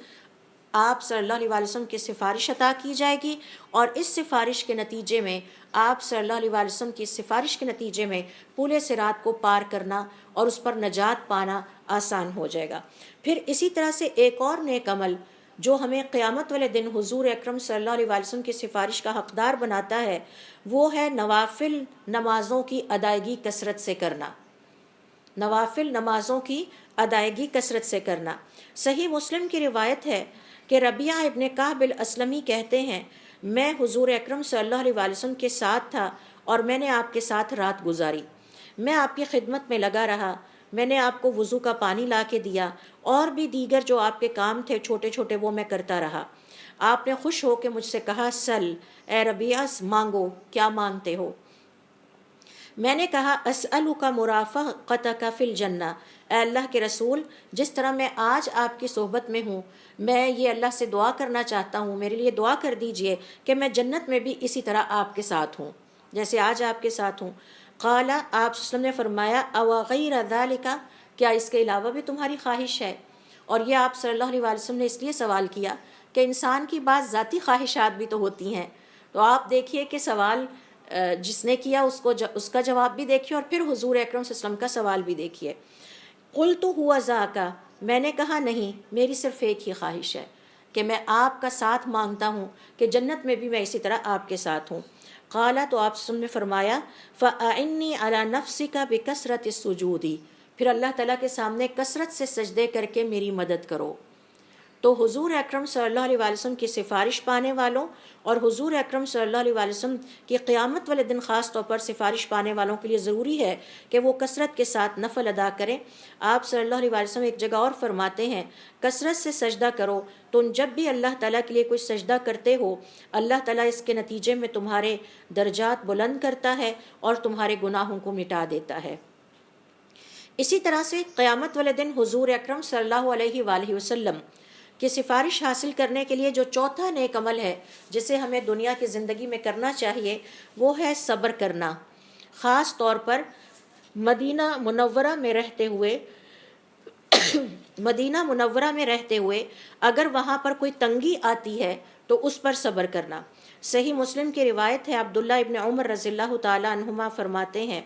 آپ صلی اللہ علیہ وسلم کی سفارش عطا کی جائے گی، اور اس سفارش کے نتیجے میں آپ صلی اللہ علیہ وسلم کی سفارش کے نتیجے میں پل صراط کو پار کرنا اور اس پر نجات پانا آسان ہو جائے گا۔ پھر اسی طرح سے ایک اور نیک عمل جو ہمیں قیامت والے دن حضور اکرم صلی اللہ علیہ وسلم کی سفارش کا حقدار بناتا ہے، وہ ہے نوافل نمازوں کی ادائیگی کثرت سے کرنا۔ نوافل نمازوں کی ادائیگی کثرت سے کرنا۔ صحیح مسلم کی روایت ہے کہ ربیعہ ابن کعب الاسلمی کہتے ہیں میں حضور اکرم صلی اللہ علیہ وسلم کے ساتھ تھا اور میں نے آپ کے ساتھ رات گزاری۔ میں آپ کی خدمت میں لگا رہا، میں نے آپ کو وضو کا پانی لا کے دیا اور بھی دیگر جو آپ کے کام تھے چھوٹے چھوٹے وہ میں کرتا رہا۔ آپ نے خوش ہو کے مجھ سے کہا سل اے ربیعہ مانگو، کیا مانگتے ہو؟ میں نے کہا اسألک مرافقتک فی الجنہ، اے اللہ کے رسول جس طرح میں آج آپ کی صحبت میں ہوں میں یہ اللہ سے دعا کرنا چاہتا ہوں، میرے لیے دعا کر دیجئے کہ میں جنت میں بھی اسی طرح آپ کے ساتھ ہوں جیسے آج آپ کے ساتھ ہوں۔ قال آپ صلی اللہ علیہ وسلم نے فرمایا او غیر ذالک، کیا اس کے علاوہ بھی تمہاری خواہش ہے؟ اور یہ آپ صلی اللہ علیہ وسلم نے اس لیے سوال کیا کہ انسان کی بعض ذاتی خواہشات بھی تو ہوتی ہیں، تو آپ دیکھیے کہ سوال جس نے کیا اس کا جواب بھی دیکھیے اور پھر حضور اکرم صلی اللہ علیہ وسلم کا سوال بھی دیکھیے۔ قلت ہوا ذاک، میں نے کہا نہیں، میری صرف ایک ہی خواہش ہے کہ میں آپ کا ساتھ مانگتا ہوں کہ جنت میں بھی میں اسی طرح آپ کے ساتھ ہوں۔ قال تو آپ صلی اللہ علیہ وسلم نے فرمایا فَأَعِنِّي عَلَى نَفْسِكَ بِكَثْرَةِ السُّجُودِ، پھر اللہ تعالیٰ کے سامنے کثرت سے سجدے کر کے میری مدد کرو۔ تو حضور اکرم صلی اللہ علیہ وسلم کی سفارش پانے والوں اور حضور اکرم صلی اللہ علیہ وسلم کی قیامت والے دن خاص طور پر سفارش پانے والوں کے لیے ضروری ہے کہ وہ کثرت کے ساتھ نفل ادا کریں۔ آپ صلی اللہ علیہ وسلم ایک جگہ اور فرماتے ہیں کثرت سے سجدہ کرو، تو جب بھی اللہ تعالیٰ کے لیے کوئی سجدہ کرتے ہو اللہ تعالیٰ اس کے نتیجے میں تمہارے درجات بلند کرتا ہے اور تمہارے گناہوں کو مٹا دیتا ہے۔ اسی طرح سے قیامت والے دن حضور اکرم صلی اللہ علیہ وآلہ وسلم کی سفارش حاصل کرنے کے لیے جو چوتھا نیک عمل ہے جسے ہمیں دنیا کی زندگی میں کرنا چاہیے وہ ہے صبر کرنا۔ خاص طور پر مدینہ منورہ میں رہتے ہوئے اگر وہاں پر کوئی تنگی آتی ہے تو اس پر صبر کرنا۔ صحیح مسلم کی روایت ہے عبداللہ ابن عمر رضی اللہ تعالی عنہما فرماتے ہیں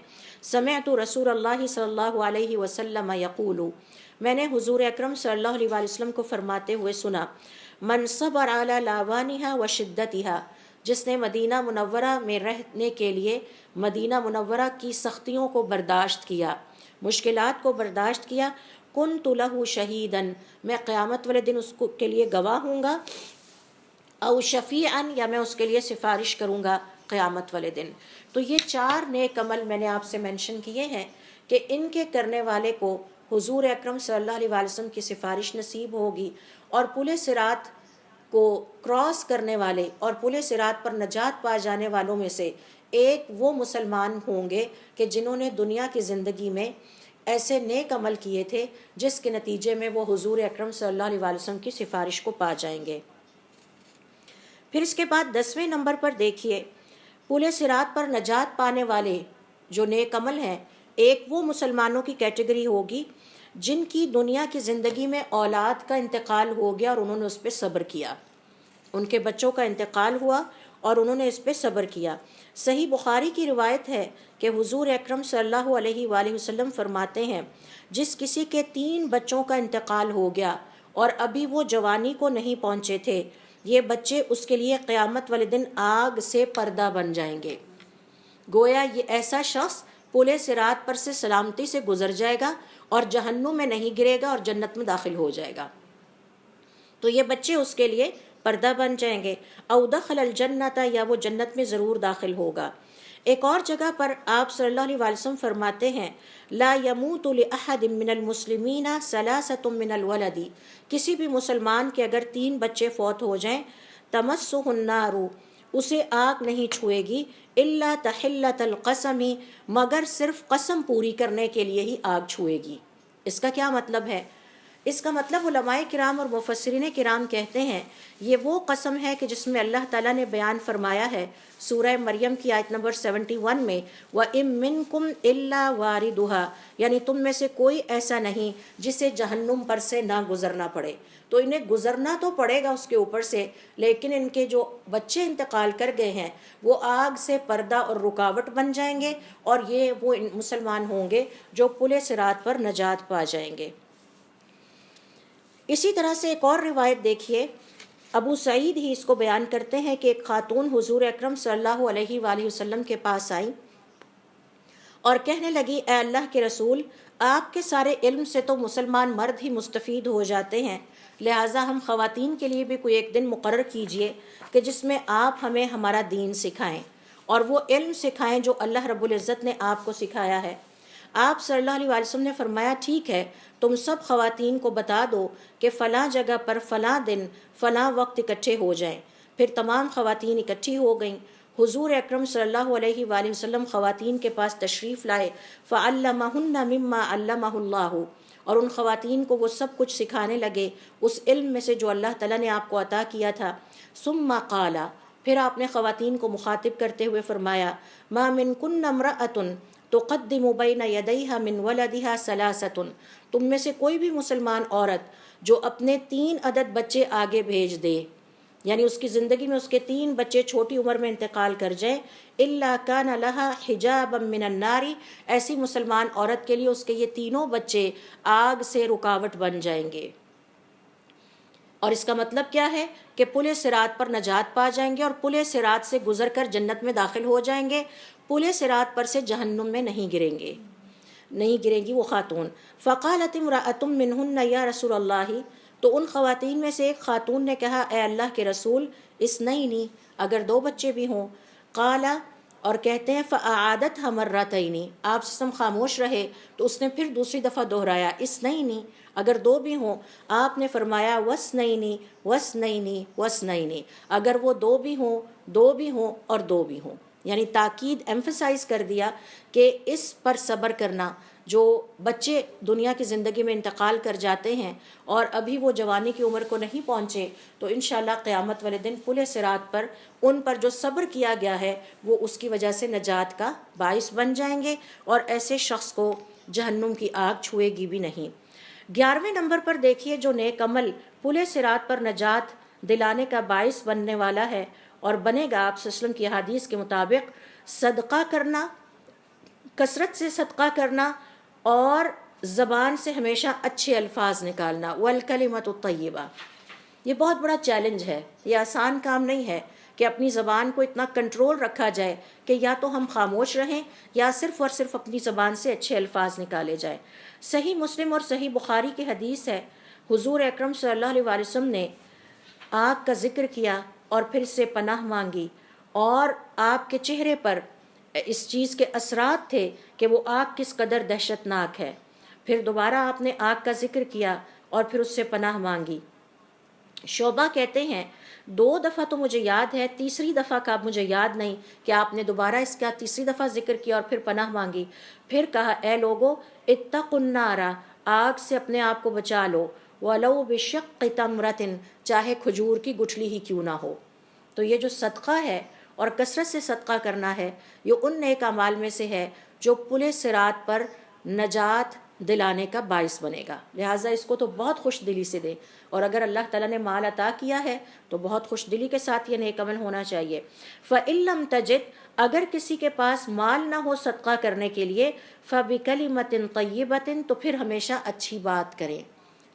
سمعت رسول اللہ صلی اللہ علیہ وسلم یقول، میں نے حضور اکرم صلی اللہ علیہ وسلم کو فرماتے ہوئے سنا من صبر علی لاوانہا وشدتہا، جس نے مدینہ منورہ میں رہنے کے لیے مدینہ منورہ کی سختیوں کو برداشت کیا، مشکلات کو برداشت کیا، کنت لہ شہیدن، میں قیامت والے دن اس کے لیے گواہ ہوں گا، او شفیعن، یا میں اس کے لیے سفارش کروں گا قیامت والے دن۔ تو یہ چار نیک عمل میں نے آپ سے مینشن کیے ہیں کہ ان کے کرنے والے کو حضور اکرم صلی اللہ علیہ وسلم کی سفارش نصیب ہوگی، اور پل صراط کو کراس کرنے والے اور پل صراط پر نجات پا جانے والوں میں سے ایک وہ مسلمان ہوں گے کہ جنہوں نے دنیا کی زندگی میں ایسے نیک عمل کیے تھے جس کے نتیجے میں وہ حضور اکرم صلی اللہ علیہ وسلم کی سفارش کو پا جائیں گے۔ پھر اس کے بعد 10ویں نمبر پر دیکھیے پل صراط پر نجات پانے والے جو نیک عمل ہیں، ایک وہ مسلمانوں کی کیٹیگری ہوگی جن کی دنیا کی زندگی میں اولاد کا انتقال ہو گیا اور انہوں نے اس پہ صبر کیا، ان کے بچوں کا انتقال ہوا اور انہوں نے اس پہ صبر کیا۔ صحیح بخاری کی روایت ہے کہ حضور اکرم صلی اللہ علیہ وآلہ وسلم فرماتے ہیں جس کسی کے 3 بچوں کا انتقال ہو گیا اور ابھی وہ جوانی کو نہیں پہنچے تھے، یہ بچے اس کے لیے قیامت والے دن آگ سے پردہ بن جائیں گے۔ گویا یہ ایسا شخص پل صراط پر سے سلامتی سے گزر جائے گا اور جہنم میں نہیں گرے گا اور جنت میں داخل ہو جائے گا، تو یہ بچے اس کے لیے پردہ بن جائیں گے۔ او دخل الجنت، یا وہ جنت میں ضرور داخل ہوگا۔ ایک اور جگہ پر آپ صلی اللہ علیہ وسلم فرماتے ہیں لا يموت لأحد من المسلمین ثلاثة من الولد، کسی بھی مسلمان کے اگر 3 بچے فوت ہو جائیں تمسہ النار، اسے آگ نہیں چھوئے گی، الا تحلۃ القسم، مگر صرف قسم پوری کرنے کے لیے ہی آگ چھوئے گی۔ اس کا کیا مطلب ہے؟ اس کا مطلب علماء کرام اور مفسرین کرام کہتے ہیں یہ وہ قسم ہے کہ جس میں اللہ تعالیٰ نے بیان فرمایا ہے سورہ مریم کی آیت نمبر 71 میں وَإِن مِّنكُمْ إِلَّا وَارِدُهَا، یعنی تم میں سے کوئی ایسا نہیں جسے جہنم پر سے نہ گزرنا پڑے. تو انہیں گزرنا تو پڑے گا اس کے اوپر سے، لیکن ان کے جو بچے انتقال کر گئے ہیں وہ آگ سے پردہ اور رکاوٹ بن جائیں گے، اور یہ وہ مسلمان ہوں گے جو پل صراط پر نجات پا جائیں گے. اسی طرح سے ایک اور روایت دیکھیے، ابو سعید ہی اس کو بیان کرتے ہیں کہ ایک خاتون حضور اکرم صلی اللہ علیہ وآلہ وسلم کے پاس آئی اور کہنے لگی اے اللہ کے رسول، آپ کے سارے علم سے تو مسلمان مرد ہی مستفید ہو جاتے ہیں، لہٰذا ہم خواتین کے لیے بھی کوئی ایک دن مقرر کیجئے کہ جس میں آپ ہمیں ہمارا دین سکھائیں اور وہ علم سکھائیں جو اللہ رب العزت نے آپ کو سکھایا ہے. آپ صلی اللہ علیہ وسلم نے فرمایا ٹھیک ہے، تم سب خواتین کو بتا دو کہ فلاں جگہ پر فلاں دن فلاں وقت اکٹھے ہو جائیں. پھر تمام خواتین اکٹھی ہو گئیں. حضور اکرم صلی اللہ علیہ وآلہ وسلم خواتین کے پاس تشریف لائے، فَعَلَّمَهُنَّ مِمَّا عَلَّمَهُ اللَّهُ، اور ان خواتین کو وہ سب کچھ سکھانے لگے اس علم میں سے جو اللہ تعالیٰ نے آپ کو عطا کیا تھا. ثُمَّ قَالَ، پھر آپ نے خواتین کو مخاطب کرتے ہوئے فرمایا مَا مِنْكُنَّ امْرَأَةٌ تقدم بین یدیہا من ولدہا ثلاثۃ، تم میں سے کوئی بھی مسلمان عورت جو اپنے 3 عدد بچے آگے بھیج دے، یعنی اس کی زندگی میں اس کے 3 بچے چھوٹی عمر میں انتقال کر جائیں، الا کان لہا حجابا من النار، ایسی مسلمان عورت کے لیے اس کے یہ تینوں بچے آگ سے رکاوٹ بن جائیں گے. اور اس کا مطلب کیا ہے کہ پل صراط پر نجات پا جائیں گے اور پل صراط سے گزر کر جنت میں داخل ہو جائیں گے، پل صراط پر سے جہنم میں نہیں گریں گی وہ خاتون. فقالت امرأۃ منہن یا رسول اللہ، تو ان خواتین میں سے ایک خاتون نے کہا اے اللہ کے رسول، اثنین، اگر 2 بچے بھی ہوں. قال، اور کہتے ہیں فاعادتها مرتين، آپ سم خاموش رہے تو اس نے پھر دوسری دفعہ دہرایا اثنین، اگر 2 بھی ہوں. آپ نے فرمایا وسنین وسنین وسنین، اگر وہ 2 بھی ہوں 2 بھی ہوں اور 2 بھی ہوں، یعنی تاکید ایمفسائز کر دیا کہ اس پر صبر کرنا. جو بچے دنیا کی زندگی میں انتقال کر جاتے ہیں اور ابھی وہ جوانی کی عمر کو نہیں پہنچے، تو انشاءاللہ قیامت والے دن پل صراط پر ان پر جو صبر کیا گیا ہے وہ اس کی وجہ سے نجات کا باعث بن جائیں گے، اور ایسے شخص کو جہنم کی آگ چھوئے گی بھی نہیں. 11ویں نمبر پر دیکھیے جو نیک عمل پل صراط پر نجات دلانے کا باعث بننے والا ہے اور بنے گا، آپ صلی اللہ علیہ وسلم کی حدیث کے مطابق صدقہ کرنا، کثرت سے صدقہ کرنا اور زبان سے ہمیشہ اچھے الفاظ نکالنا. والکلمۃ الطیبہ، یہ بہت بڑا چیلنج ہے، یہ آسان کام نہیں ہے کہ اپنی زبان کو اتنا کنٹرول رکھا جائے کہ یا تو ہم خاموش رہیں یا صرف اور صرف اپنی زبان سے اچھے الفاظ نکالے جائیں. صحیح مسلم اور صحیح بخاری کی حدیث ہے، حضور اکرم صلی اللہ علیہ وآلہ وسلم نے آگ کا ذکر کیا اور پھر سے پناہ مانگی، اور آپ کے چہرے پر اس چیز کے اثرات تھے کہ وہ آگ کس قدر دہشت ناک ہے. پھر دوبارہ آپ نے آگ کا ذکر کیا اور پھر اس سے پناہ مانگی. شعبہ کہتے ہیں 2 دفعہ تو مجھے یاد ہے، تیسری دفعہ کا مجھے یاد نہیں کہ آپ نے دوبارہ اس کا تیسری دفعہ ذکر کیا اور پھر پناہ مانگی. پھر کہا اے لوگو اتقوا النار، آگ سے اپنے آپ کو بچا لو، ولو بشق تمرۃ، چاہے کھجور کی گٹھلی ہی کیوں نہ ہو. تو یہ جو صدقہ ہے اور کثرت سے صدقہ کرنا ہے، یہ ان نیک اعمال میں سے ہے جو پل صراط پر نجات دلانے کا باعث بنے گا. لہٰذا اس کو تو بہت خوش دلی سے دیں، اور اگر اللہ تعالیٰ نے مال عطا کیا ہے تو بہت خوش دلی کے ساتھ یہ نیک عمل ہونا چاہیے. فَإِن لَمْ تَجِدْ، اگر کسی کے پاس مال نہ ہو صدقہ کرنے کے لیے، فَبِكَلِمَةٍ طَيِّبَةٍ، تو پھر ہمیشہ اچھی بات کریں.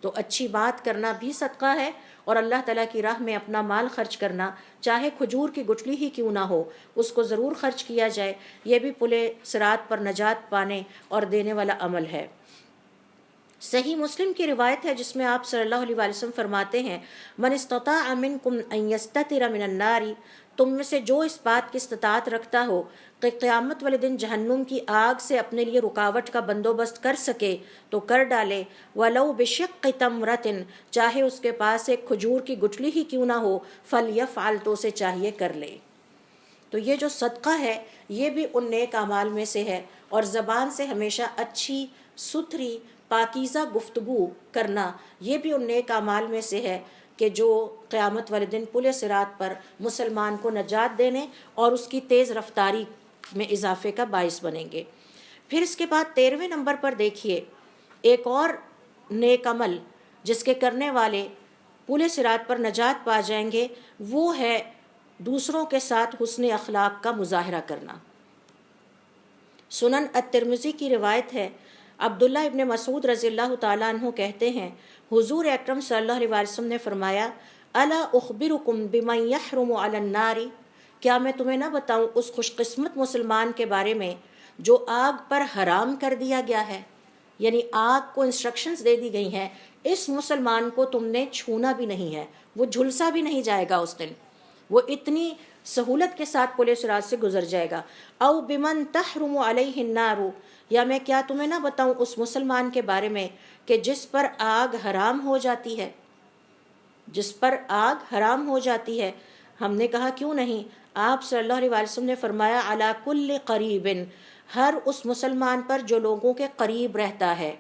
تو اچھی بات کرنا بھی صدقہ ہے، اور اللہ تعالیٰ کی راہ میں اپنا مال خرچ کرنا، چاہے کھجور کی گٹھلی ہی کیوں نہ ہو، اس کو ضرور خرچ کیا جائے. یہ بھی پل صراط پر نجات پانے اور دینے والا عمل ہے. صحیح مسلم کی روایت ہے جس میں آپ صلی اللہ علیہ وسلم فرماتے ہیں من استطاع منکم ان یستتر من النار، تم میں سے جو اس بات کی استطاعت رکھتا ہو کہ قیامت والے دن جہنم کی آگ سے اپنے لیے رکاوٹ کا بندوبست کر سکے تو کر ڈالے. ولو بشق تمرۃ، چاہے اس کے پاس ایک کھجور کی گٹھلی ہی کیوں نہ ہو، فلیفعل، تو اسے چاہیے کر لے. تو یہ جو صدقہ ہے یہ بھی ان نیک اعمال میں سے ہے، اور زبان سے ہمیشہ اچھی ستھری پاکیزہ گفتگو کرنا یہ بھی ان نیک اعمال میں سے ہے کہ جو قیامت والے دن پل صراط پر مسلمان کو نجات دینے اور اس کی تیز رفتاری میں اضافے کا باعث بنیں گے۔ پھر اس کے بعد 13ویں نمبر پر دیکھیے ایک اور نیک عمل جس کے کرنے والے پل صراط پر نجات پا جائیں گے، وہ ہے دوسروں کے ساتھ حسن اخلاق کا مظاہرہ کرنا۔ سنن الترمذی کی روایت ہے، عبداللہ ابن مسعود رضی اللہ تعالیٰ عنہ کہتے ہیں حضور اکرم صلی اللہ علیہ وسلم نے فرمایا الا اخبرکم بمن یحرم علی النار، کیا میں تمہیں نہ بتاؤں اس خوش قسمت مسلمان کے بارے میں جو آگ پر حرام کر دیا گیا ہے، یعنی آگ کو انسٹرکشنز دے دی گئی ہیں اس مسلمان کو تم نے چھونا بھی نہیں ہے، وہ جھلسا بھی نہیں جائے گا اس دن، وہ اتنی سہولت کے ساتھ پل صراط سے گزر جائے گا۔ او بمن تحرم علیہ النار، یا میں کیا تمہیں نہ بتاؤں اس مسلمان کے بارے میں کہ جس پر آگ حرام ہو جاتی ہے، جس پر آگ حرام ہو جاتی ہے۔ ہم نے کہا کیوں نہیں؟ آپ صلی اللہ علیہ وسلم نے فرمایا علی کل قریب، ہر اس مسلمان پر جو لوگوں کے قریب رہتا ہے۔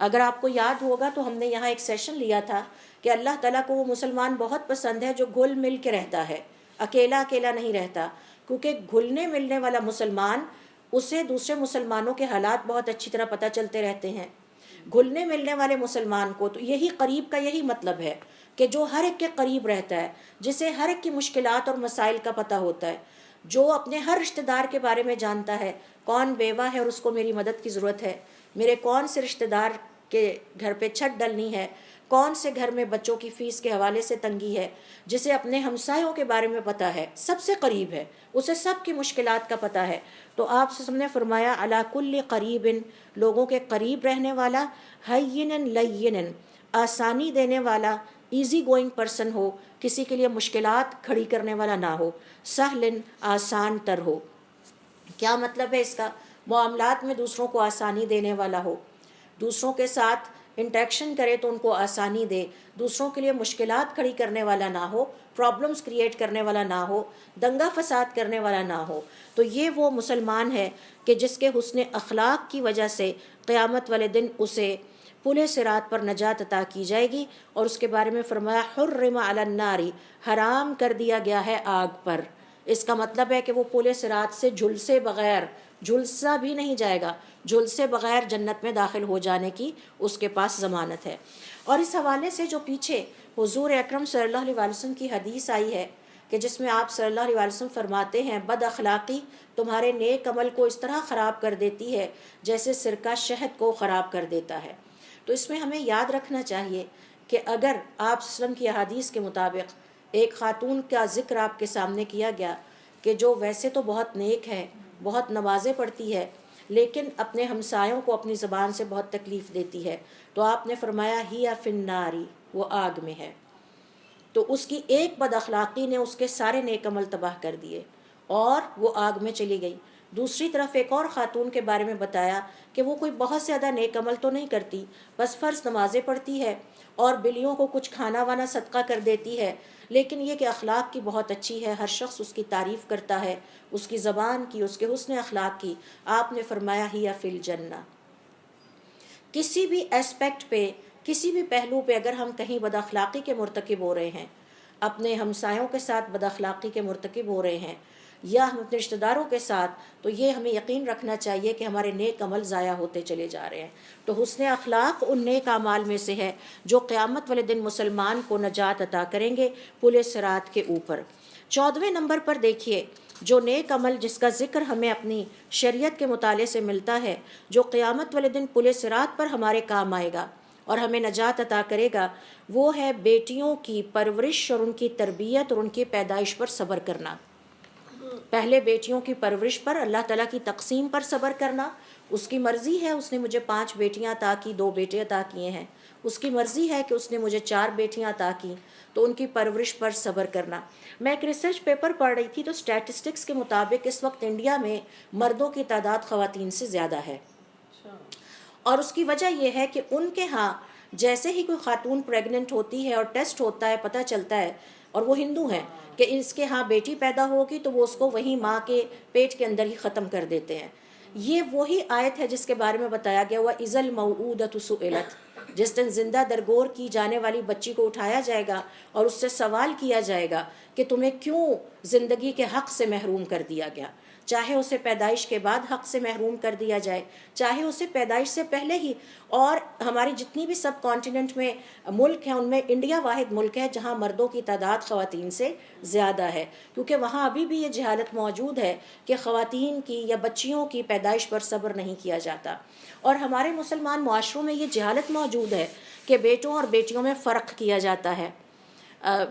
اگر آپ کو یاد ہوگا تو ہم نے یہاں ایک سیشن لیا تھا کہ اللہ تعالیٰ کو وہ مسلمان بہت پسند ہے جو گھل مل کے رہتا ہے، اکیلا اکیلا نہیں رہتا، کیونکہ گھلنے ملنے والا مسلمان اسے دوسرے مسلمانوں کے حالات بہت اچھی طرح پتہ چلتے رہتے ہیں۔ گھلنے ملنے والے مسلمان کو تو یہی قریب کا یہی مطلب ہے کہ جو ہر ایک کے قریب رہتا ہے، جسے ہر ایک کی مشکلات اور مسائل کا پتہ ہوتا ہے، جو اپنے ہر رشتہ دار کے بارے میں جانتا ہے، کون بیوہ ہے اور اس کو میری مدد کی ضرورت ہے، میرے کون سے رشتہ دار کے گھر پہ چھت ڈلنی ہے، کون سے گھر میں بچوں کی فیس کے حوالے سے تنگی ہے، جسے اپنے ہمسایوں کے بارے میں پتہ ہے، سب سے قریب ہے، اسے سب کی مشکلات کا پتہ ہے۔ تو آپ سے ہم نے فرمایا علی کل قریب، لوگوں کے قریب رہنے والا، ہین لین، آسانی دینے والا، ایزی گوئنگ پرسن ہو، کسی کے لیے مشکلات کھڑی کرنے والا نہ ہو، سہل، آسان تر ہو۔ کیا مطلب ہے اس کا؟ معاملات میں دوسروں کو آسانی دینے والا ہو، دوسروں کے ساتھ انٹریکشن کرے تو ان کو آسانی دے، دوسروں کے لیے مشکلات کھڑی کرنے والا نہ ہو، پرابلمز کریٹ کرنے والا نہ ہو، دنگا فساد کرنے والا نہ ہو۔ تو یہ وہ مسلمان ہے کہ جس کے حسن اخلاق کی وجہ سے قیامت والے دن اسے پل صراط پر نجات عطا کی جائے گی، اور اس کے بارے میں فرمایا حرم علی النار، حرام کر دیا گیا ہے آگ پر۔ اس کا مطلب ہے کہ وہ پل صراط سے جھلسے بغیر، جھلسا بھی نہیں جائے گا، جھلسے بغیر جنت میں داخل ہو جانے کی اس کے پاس ضمانت ہے۔ اور اس حوالے سے جو پیچھے حضور اکرم صلی اللہ علیہ وسلم کی حدیث آئی ہے کہ جس میں آپ صلی اللہ علیہ وسلم فرماتے ہیں بد اخلاقی تمہارے نیک عمل کو اس طرح خراب کر دیتی ہے جیسے سرکہ شہد کو خراب کر دیتا ہے۔ تو اس میں ہمیں یاد رکھنا چاہیے کہ اگر آپ صلی اللہ علیہ وسلم کی احادیث کے مطابق ایک خاتون کا ذکر آپ کے سامنے کیا گیا کہ جو ویسے تو بہت نیک ہے، بہت نمازیں پڑھتی ہے، لیکن اپنے ہمسایوں کو اپنی زبان سے بہت تکلیف دیتی ہے، تو آپ نے فرمایا ہی فی النار، وہ آگ میں ہے۔ تو اس کی ایک بد اخلاقی نے اس کے سارے نیک عمل تباہ کر دیے اور وہ آگ میں چلی گئی۔ دوسری طرف ایک اور خاتون کے بارے میں بتایا کہ وہ کوئی بہت زیادہ نیک عمل تو نہیں کرتی، بس فرض نمازیں پڑھتی ہے اور بلیوں کو کچھ کھانا وانا صدقہ کر دیتی ہے، لیکن یہ کہ اخلاق کی بہت اچھی ہے، ہر شخص اس کی تعریف کرتا ہے، اس کی زبان کی، اس کے حسن اخلاق کی۔ آپ نے فرمایا ہی فی الجنہ۔ کسی بھی اسپیکٹ پہ، کسی بھی پہلو پہ اگر ہم کہیں بد اخلاقی کے مرتکب ہو رہے ہیں، اپنے ہمسایوں کے ساتھ بد اخلاقی کے مرتکب ہو رہے ہیں یا ہم اپنے رشتہ داروں کے ساتھ، تو یہ ہمیں یقین رکھنا چاہیے کہ ہمارے نیک عمل ضائع ہوتے چلے جا رہے ہیں۔ تو حسن اخلاق ان نیک اعمال میں سے ہے جو قیامت والے دن مسلمان کو نجات عطا کریں گے پل صراط کے اوپر۔ 14ویں نمبر پر دیکھیے جو نیک عمل جس کا ذکر ہمیں اپنی شریعت کے مطالعے سے ملتا ہے، جو قیامت والے دن پل صراط پر ہمارے کام آئے گا اور ہمیں نجات عطا کرے گا، وہ ہے بیٹیوں کی پرورش اور ان کی تربیت اور ان کی پیدائش پر صبر کرنا۔ پہلے بیٹیوں کی پرورش پر، اللہ تعالیٰ کی تقسیم پر صبر کرنا۔ اس کی مرضی ہے، اس نے مجھے 5 بیٹیاں عطا کی، 2 بیٹے عطا کیے ہیں، اس کی مرضی ہے کہ اس نے مجھے 4 بیٹیاں عطا کی، تو ان کی پرورش پر صبر کرنا۔ میں ایک ریسرچ پیپر پڑھ رہی تھی تو اسٹیٹسٹکس کے مطابق اس وقت انڈیا میں مردوں کی تعداد خواتین سے زیادہ ہے، اور اس کی وجہ یہ ہے کہ ان کے ہاں جیسے ہی کوئی خاتون پریگننٹ ہوتی ہے اور ٹیسٹ ہوتا ہے، پتہ چلتا ہے، اور وہ ہندو ہیں، کہ اس کے ہاں بیٹی پیدا ہوگی تو وہ اس کو وہیں ماں کے پیٹ کے اندر ہی ختم کر دیتے ہیں۔ یہ وہی آیت ہے جس کے بارے میں بتایا گیا ہوا اذا الموءودۃ سئلت، جس دن زندہ درگور کی جانے والی بچی کو اٹھایا جائے گا اور اس سے سوال کیا جائے گا کہ تمہیں کیوں زندگی کے حق سے محروم کر دیا گیا، چاہے اسے پیدائش کے بعد حق سے محروم کر دیا جائے، چاہے اسے پیدائش سے پہلے ہی۔ اور ہماری جتنی بھی سب کانٹیننٹ میں ملک ہیں ان میں انڈیا واحد ملک ہے جہاں مردوں کی تعداد خواتین سے زیادہ ہے، کیونکہ وہاں ابھی بھی یہ جہالت موجود ہے کہ خواتین کی یا بچیوں کی پیدائش پر صبر نہیں کیا جاتا۔ اور ہمارے مسلمان معاشروں میں یہ جہالت موجود ہے کہ بیٹوں اور بیٹیوں میں فرق کیا جاتا ہے۔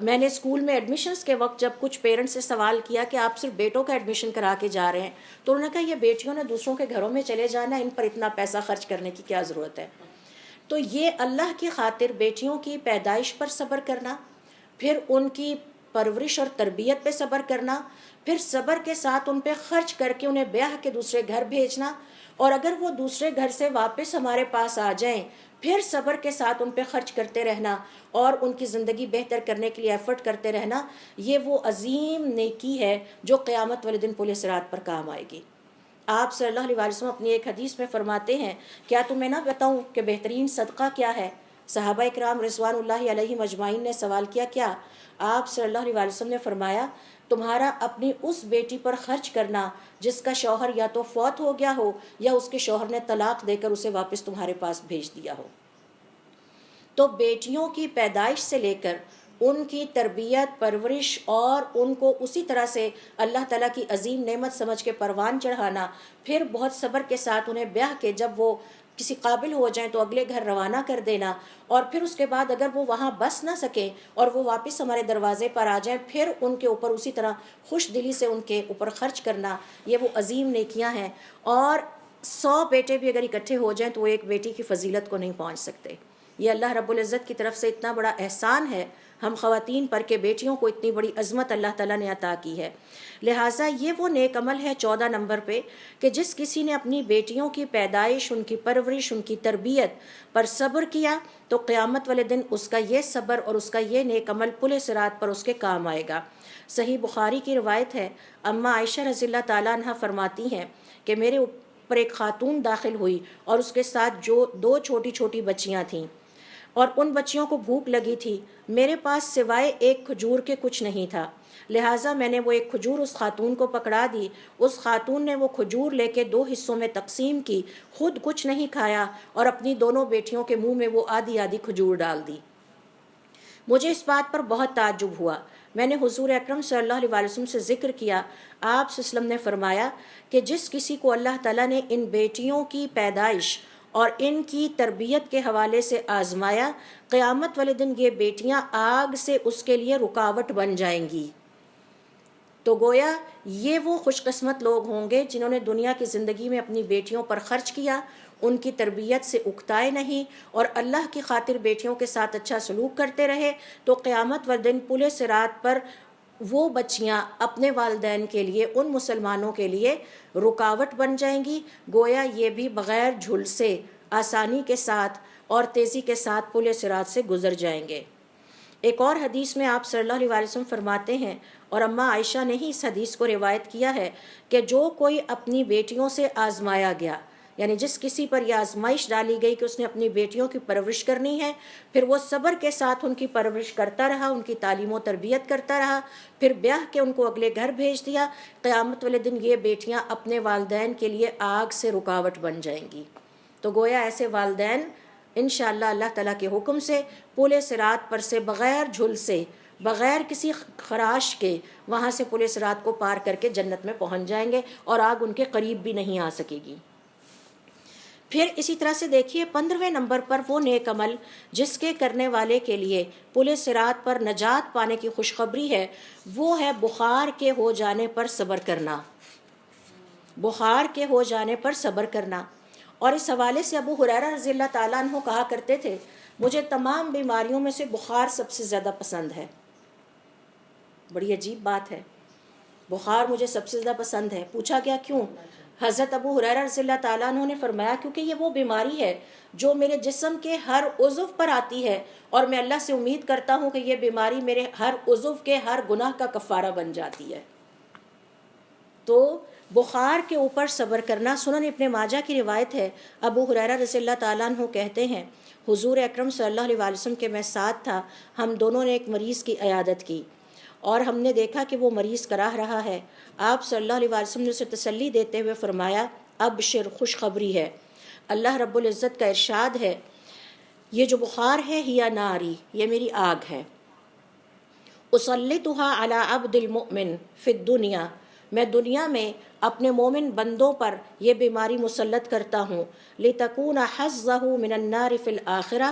میں نے اسکول میں ایڈمیشنز کے وقت جب کچھ پیرنٹس سے سوال کیا کہ آپ صرف بیٹوں کا ایڈمیشن کرا کے جا رہے ہیں، تو انہوں نے کہا یہ بیٹیوں نے دوسروں کے گھروں میں چلے جانا، ان پر اتنا پیسہ خرچ کرنے کی کیا ضرورت ہے۔ تو یہ اللہ کی خاطر بیٹیوں کی پیدائش پر صبر کرنا، پھر ان کی پرورش اور تربیت پہ صبر کرنا، پھر صبر کے ساتھ ان پہ خرچ کر کے انہیں بیاہ کے دوسرے گھر بھیجنا، اور اگر وہ دوسرے گھر سے واپس ہمارے پاس آ جائیں پھر صبر کے ساتھ ان پہ خرچ کرتے رہنا اور ان کی زندگی بہتر کرنے کے لیے ایفرٹ کرتے رہنا، یہ وہ عظیم نیکی ہے جو قیامت والے دن پل صراط پر کام آئے گی۔ آپ صلی اللہ علیہ وسلم اپنی ایک حدیث میں فرماتے ہیں، کیا تمہیں نہ بتاؤں کہ بہترین صدقہ کیا ہے؟ صحابہ اکرام رضوان اللہ علیہ مجمعین نے سوال کیا، کیا؟ آپ صلی اللہ علیہ وسلم نے فرمایا، تمہارا اپنی اس بیٹی پر خرچ کرنا جس کا شوہر یا تو فوت ہو گیا ہو یا اس کے شوہر نے طلاق دے کر اسے واپس تمہارے پاس بھیج دیا ہو۔ تو بیٹیوں کی پیدائش سے لے کر ان کی تربیت، پرورش اور ان کو اسی طرح سے اللہ تعالیٰ کی عظیم نعمت سمجھ کے پروان چڑھانا، پھر بہت صبر کے ساتھ انہیں بیاہ کے جب وہ کسی قابل ہو جائیں تو اگلے گھر روانہ کر دینا، اور پھر اس کے بعد اگر وہ وہاں بس نہ سکیں اور وہ واپس ہمارے دروازے پر آ جائیں پھر ان کے اوپر اسی طرح خوش دلی سے ان کے اوپر خرچ کرنا، یہ وہ عظیم نیکیاں ہیں۔ اور 100 بیٹے بھی اگر اکٹھے ہو جائیں تو وہ ایک بیٹی کی فضیلت کو نہیں پہنچ سکتے۔ یہ اللہ رب العزت کی طرف سے اتنا بڑا احسان ہے ہم خواتین پر کہ بیٹیوں کو اتنی بڑی عظمت اللہ تعالیٰ نے عطا کی ہے۔ لہٰذا یہ وہ نیک عمل ہے 14 نمبر پہ کہ جس کسی نے اپنی بیٹیوں کی پیدائش، ان کی پرورش، ان کی تربیت پر صبر کیا تو قیامت والے دن اس کا یہ صبر اور اس کا یہ نیک عمل پل صراط پر اس کے کام آئے گا۔ صحیح بخاری کی روایت ہے، اماں عائشہ رضی اللہ تعالیٰ عنہ فرماتی ہیں کہ میرے اوپر ایک خاتون داخل ہوئی اور اس کے ساتھ جو 2 چھوٹی چھوٹی بچیاں تھیں، اور ان بچیوں کو بھوک لگی تھی، میرے پاس سوائے ایک کھجور کے کچھ نہیں تھا، لہٰذا میں نے وہ ایک کھجور اس خاتون کو پکڑا دی، اس خاتون نے وہ کھجور لے کے 2 حصوں میں تقسیم کی، خود کچھ نہیں کھایا اور اپنی دونوں بیٹیوں کے منہ میں وہ آدھی آدھی کھجور ڈال دی۔ مجھے اس بات پر بہت تعجب ہوا، میں نے حضور اکرم صلی اللہ علیہ وسلم سے ذکر کیا، آپ صلی اللہ علیہ وسلم نے فرمایا کہ جس کسی کو اللہ تعالیٰ نے ان بیٹیوں کی پیدائش اور ان کی تربیت کے حوالے سے آزمایا، قیامت والے دن یہ بیٹیاں آگ سے اس کے لیے رکاوٹ بن جائیں گی۔ تو گویا یہ وہ خوش قسمت لوگ ہوں گے جنہوں نے دنیا کی زندگی میں اپنی بیٹیوں پر خرچ کیا، ان کی تربیت سے اکتائے نہیں اور اللہ کی خاطر بیٹیوں کے ساتھ اچھا سلوک کرتے رہے، تو قیامت والے دن پل صراط پر وہ بچیاں اپنے والدین کے لیے، ان مسلمانوں کے لیے رکاوٹ بن جائیں گی، گویا یہ بھی بغیر جھل سے آسانی کے ساتھ اور تیزی کے ساتھ پل صراط سے گزر جائیں گے۔ ایک اور حدیث میں آپ صلی اللہ علیہ وسلم فرماتے ہیں، اور اماں عائشہ نے ہی اس حدیث کو روایت کیا ہے، کہ جو کوئی اپنی بیٹیوں سے آزمایا گیا، یعنی جس کسی پر یہ آزمائش ڈالی گئی کہ اس نے اپنی بیٹیوں کی پرورش کرنی ہے، پھر وہ صبر کے ساتھ ان کی پرورش کرتا رہا، ان کی تعلیم و تربیت کرتا رہا، پھر بیاہ کے ان کو اگلے گھر بھیج دیا، قیامت والے دن یہ بیٹیاں اپنے والدین کے لیے آگ سے رکاوٹ بن جائیں گی۔ تو گویا ایسے والدین انشاءاللہ اللہ تعالیٰ کے حکم سے پل صراط پر سے بغیر جھل سے، بغیر کسی خراش کے وہاں سے پل صراط کو پار کر کے جنت میں پہنچ جائیں گے اور آگ ان کے قریب بھی نہیں آ سکے گی۔ پھر اسی طرح سے دیکھیے 15ویں نمبر پر وہ نیک عمل جس کے کرنے والے کے لیے پل صراط پر نجات پانے کی خوشخبری ہے، وہ ہے بخار کے ہو جانے پر صبر کرنا۔ بخار کے ہو جانے پر صبر کرنا۔ اور اس حوالے سے ابو ہریرہ رضی اللہ تعالیٰ عنہ کہا کرتے تھے، مجھے تمام بیماریوں میں سے بخار سب سے زیادہ پسند ہے۔ بڑی عجیب بات ہے، بخار مجھے سب سے زیادہ پسند ہے۔ پوچھا گیا کیوں؟ حضرت ابو ہریرہ رضی اللہ تعالیٰ عنہ نے فرمایا کیونکہ یہ وہ بیماری ہے جو میرے جسم کے ہر عضو پر آتی ہے، اور میں اللہ سے امید کرتا ہوں کہ یہ بیماری میرے ہر عضو کے ہر گناہ کا کفارہ بن جاتی ہے۔ تو بخار کے اوپر صبر کرنا. سنن ابن ماجہ کی روایت ہے، ابو ہریرہ رضی اللہ تعالیٰ عنہ کہتے ہیں حضور اکرم صلی اللہ علیہ وسلم کے میں ساتھ تھا، ہم دونوں نے ایک مریض کی عیادت کی اور ہم نے دیکھا کہ وہ مریض کراہ رہا ہے. آپ صلی اللہ علیہ وسلم نے اسے تسلی دیتے ہوئے فرمایا ابشر، خوشخبری ہے، اللہ رب العزت کا ارشاد ہے یہ جو بخار ہے ہیا ناری، یہ میری آگ ہے، اسلطها علی عبد المؤمن فی الدنیا، میں دنیا میں اپنے مومن بندوں پر یہ بیماری مسلط کرتا ہوں، لتکون حظہ من النار فی الآخرہ،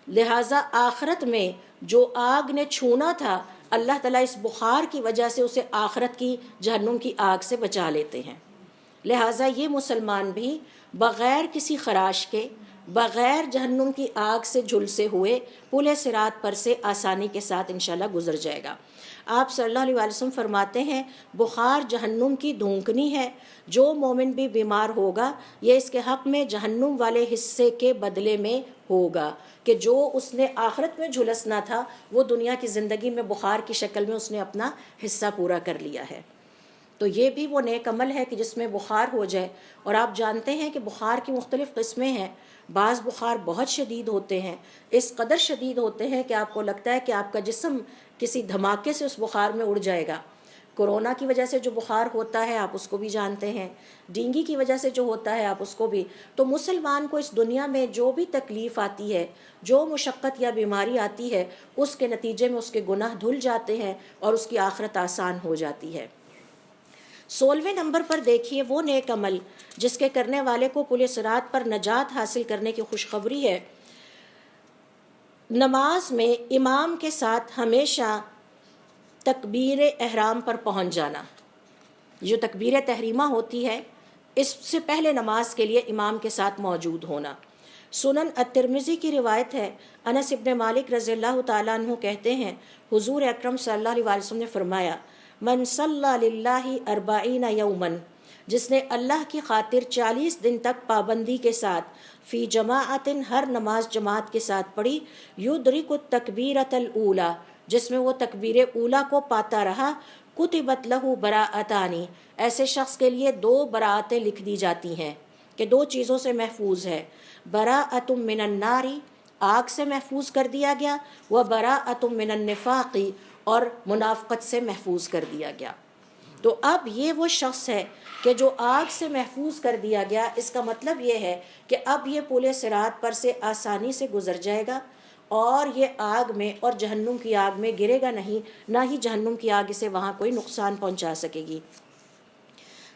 لہٰذا آخرت میں جو آگ نے چھونا تھا اللہ تعالیٰ اس بخار کی وجہ سے اسے آخرت کی جہنم کی آگ سے بچا لیتے ہیں. لہٰذا یہ مسلمان بھی بغیر کسی خراش کے، بغیر جہنم کی آگ سے جھلسے ہوئے پل صراط پر سے آسانی کے ساتھ انشاءاللہ گزر جائے گا. آپ صلی اللہ علیہ وسلم فرماتے ہیں بخار جہنم کی دھونکنی ہے، جو مومن بھی بیمار ہوگا یہ اس کے حق میں جہنم والے حصے کے بدلے میں ہوگا کہ جو اس نے آخرت میں جھلسنا تھا وہ دنیا کی زندگی میں بخار کی شکل میں اس نے اپنا حصہ پورا کر لیا ہے. تو یہ بھی وہ نیک عمل ہے کہ جس میں بخار ہو جائے. اور آپ جانتے ہیں کہ بخار کی مختلف قسمیں ہیں، بعض بخار بہت شدید ہوتے ہیں، اس قدر شدید ہوتے ہیں کہ آپ کو لگتا ہے کہ آپ کا جسم کسی دھماکے سے اس بخار میں اڑ جائے گا. کورونا کی وجہ سے جو بخار ہوتا ہے آپ اس کو بھی جانتے ہیں، ڈینگی کی وجہ سے جو ہوتا ہے آپ اس کو بھی. تو مسلمان کو اس دنیا میں جو بھی تکلیف آتی ہے، جو مشقت یا بیماری آتی ہے، اس کے نتیجے میں اس کے گناہ دھل جاتے ہیں اور اس کی آخرت آسان ہو جاتی ہے. 16ویں نمبر پر دیکھیے وہ نیک عمل جس کے کرنے والے کو پل صراط پر نجات حاصل کرنے کی خوشخبری ہے. نماز میں امام کے ساتھ ہمیشہ تکبیر احرام پر پہنچ جانا. جو تکبیر تحریمہ ہوتی ہے اس سے پہلے نماز کے لیے امام کے ساتھ موجود ہونا. سنن الترمذی کی روایت ہے، انس ابن مالک رضی اللہ تعالیٰ عنہ کہتے ہیں حضور اکرم صلی اللہ علیہ وسلم نے فرمایا من صلی للہ 40 یوما، جس نے اللہ کی خاطر 40 دن تک پابندی کے ساتھ فی جماعت، ہر نماز جماعت کے ساتھ پڑھی، یدرک التکبیرۃ الاولی، جس میں وہ تکبیر اولا کو پاتا رہا، کتبت لہ براءتانی، ایسے شخص کے لیے 2 براءتیں لکھ دی جاتی ہیں کہ 2 چیزوں سے محفوظ ہے، براءۃ من النار، آگ سے محفوظ کر دیا گیا، و براءۃ من النفاق، اور منافقت سے محفوظ کر دیا گیا. تو اب یہ وہ شخص ہے کہ جو آگ سے محفوظ کر دیا گیا، اس کا مطلب یہ ہے کہ اب یہ پل صراط پر سے آسانی سے گزر جائے گا اور یہ آگ میں اور جہنم کی آگ میں گرے گا نہیں، نہ ہی جہنم کی آگ اسے وہاں کوئی نقصان پہنچا سکے گی.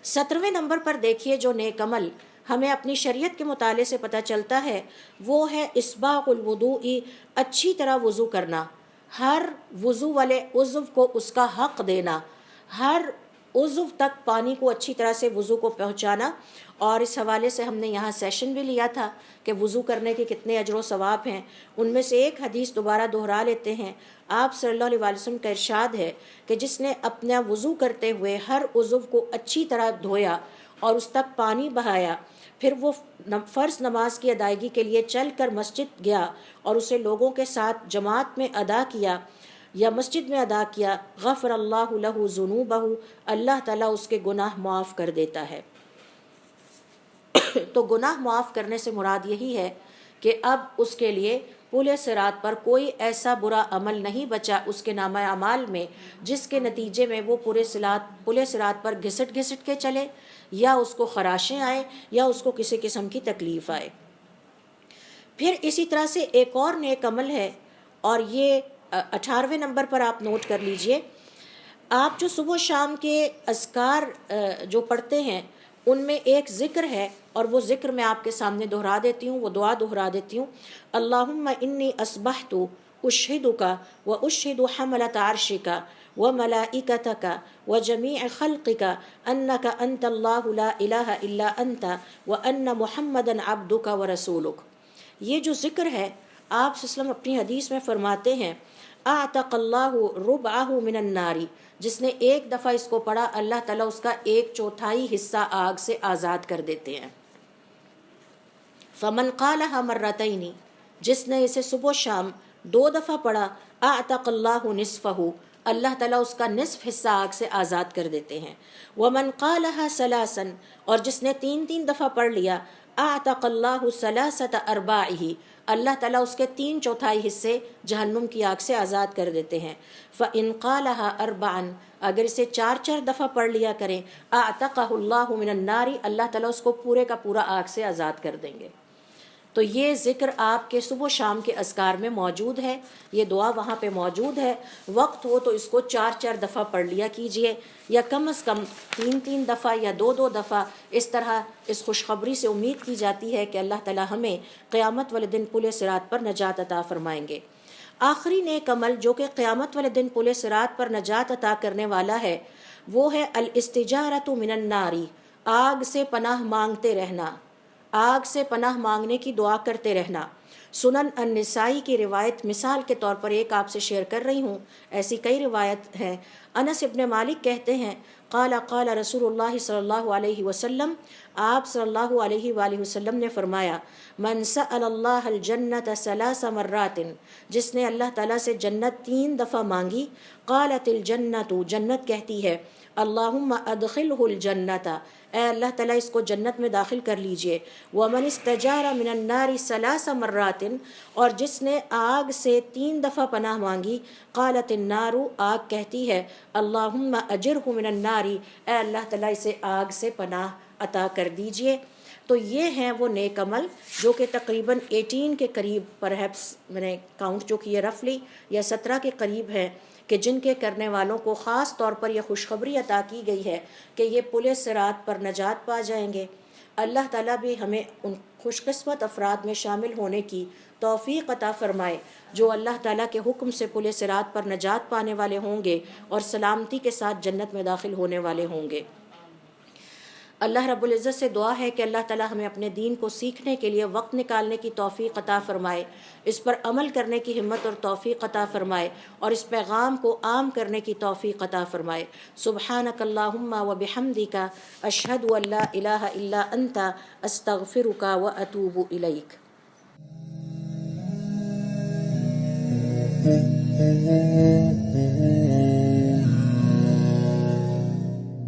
17ویں نمبر پر دیکھیے جو نیک عمل ہمیں اپنی شریعت کے مطالعے سے پتہ چلتا ہے وہ ہے اسباغ الوضوء، اچھی طرح وضو کرنا، ہر وضو والے عضو کو اس کا حق دینا، ہر عضو تک پانی کو اچھی طرح سے وضو کو پہنچانا. اور اس حوالے سے ہم نے یہاں سیشن بھی لیا تھا کہ وضو کرنے کے کتنے اجر و ثواب ہیں. ان میں سے ایک حدیث دوبارہ دہرا لیتے ہیں. آپ صلی اللہ علیہ وسلم کا ارشاد ہے کہ جس نے اپنا وضو کرتے ہوئے ہر عضو کو اچھی طرح دھویا اور اس تک پانی بہایا، پھر وہ فرض نماز کی ادائیگی کے لیے چل کر مسجد گیا اور اسے لوگوں کے ساتھ جماعت میں ادا کیا یا مسجد میں ادا کیا، غفر اللہ لہ ذنوبہ، اللہ تعالیٰ اس کے گناہ معاف کر دیتا ہے. تو گناہ معاف کرنے سے مراد یہی ہے کہ اب اس کے لیے پل صراط پر کوئی ایسا برا عمل نہیں بچا اس کے نامہ اعمال میں جس کے نتیجے میں وہ پل صراط پر گھسٹ کے چلے یا اس کو خراشیں آئے یا اس کو کسی قسم کی تکلیف آئے. پھر اسی طرح سے ایک اور نیک عمل ہے اور یہ 18ویں نمبر پر آپ نوٹ کر لیجئے. آپ جو صبح و شام کے اذکار جو پڑھتے ہیں ان میں ایک ذکر ہے اور وہ ذکر میں آپ کے سامنے دہرا دیتی ہوں، وہ دعا دہرا دیتی ہوں. اللہم انی اصبحت اشہدک و اشہد حملۃ عرشک و ملائکتک و جمیع خلقک انک انت اللہ لا الہ الا انت و ان محمدا عبدک و رسولک. یہ جو ذکر ہے آپ صلی اللہ علیہ وسلم اپنی حدیث میں فرماتے ہیں اعتق اللہ ربعہ من النار، جس نے ایک دفعہ اس کو پڑھا اللہ تعالیٰ اس کا 1/4 حصہ آگ سے آزاد کر دیتے ہیں. فمن قالها مرتين، جس نے اسے صبح و شام 2 دفعہ پڑھا اعتق اللہ نصفہ، اللہ تعالیٰ اس کا نصف حصہ آگ سے آزاد کر دیتے ہیں۔ وَمَنْ قَالَهَا ثَلَاثًا، اور جس نے 3 دفعہ پڑھ لیا، اعتق اللہ ثلاثۃ ارباعہ، اللہ تعالیٰ اس کے 3/4 حصے جہنم کی آگ سے آزاد کر دیتے ہیں۔ فَإِنْ قَالَهَا أَرْبَعًا، اگر اسے 4 دفعہ پڑھ لیا کریں، اعتقہ اللہ من النار، اللہ تعالیٰ اس کو پورے کا پورا آگ سے آزاد کر دیں گے۔ تو یہ ذکر آپ کے صبح و شام کے اذکار میں موجود ہے، یہ دعا وہاں پہ موجود ہے۔ وقت ہو تو اس کو 4 دفعہ پڑھ لیا کیجئے، یا کم از کم 3 دفعہ یا 2 دفعہ۔ اس طرح اس خوشخبری سے امید کی جاتی ہے کہ اللہ تعالی ہمیں قیامت والے دن پل صراط پر نجات عطا فرمائیں گے۔ آخری نیک عمل جو کہ قیامت والے دن پل صراط پر نجات عطا کرنے والا ہے، وہ ہے الاستجارۃ من النار، آگ سے پناہ مانگتے رہنا، آگ سے پناہ مانگنے کی دعا کرتے رہنا۔ سنن النسائی کی روایت مثال کے طور پر ایک آپ سے شیئر کر رہی ہوں، ایسی کئی روایت ہیں۔ انس ابن مالک کہتے ہیں، قال قال رسول اللہ صلی اللہ علیہ وسلم، آپ صلی اللہ علیہ وآلہ وسلم نے فرمایا، من سأل اللہ الجنت 3 مرات، جس نے اللہ تعالیٰ سے جنت 3 دفعہ مانگی، قالت الجنت، جنت کہتی ہے، اللہم ادخلہ الجنت، اے اللہ تعالیٰ اس کو جنت میں داخل کر لیجئے۔ ومن استجار من النار 3 مرات، اور جس نے آگ سے 3 دفعہ پناہ مانگی، قالت النار، آگ کہتی ہے، اللہم اجرہ من النار، اے اللہ تعالیٰ اسے آگ سے پناہ عطا کر دیجئے۔ تو یہ ہیں وہ نیک عمل جو کہ تقریباً 18 کے قریب، پرہیپس میں نے کاؤنٹ جو کی ہے رفلی، یا 17 کے قریب ہے، کہ جن کے کرنے والوں کو خاص طور پر یہ خوشخبری عطا کی گئی ہے کہ یہ پل صراط پر نجات پا جائیں گے۔ اللہ تعالیٰ بھی ہمیں ان خوش قسمت افراد میں شامل ہونے کی توفیق عطا فرمائے جو اللہ تعالیٰ کے حکم سے پل صراط پر نجات پانے والے ہوں گے اور سلامتی کے ساتھ جنت میں داخل ہونے والے ہوں گے۔ اللہ رب العزت سے دعا ہے کہ اللہ تعالیٰ ہمیں اپنے دین کو سیکھنے کے لیے وقت نکالنے کی توفیق عطا فرمائے، اس پر عمل کرنے کی ہمت اور توفیق عطا فرمائے، اور اس پیغام کو عام کرنے کی توفیق عطا فرمائے۔ سبحانک اللہم و بحمدک، اشہد ان لا الہ الا انت، استغفرک و اتوب الیک۔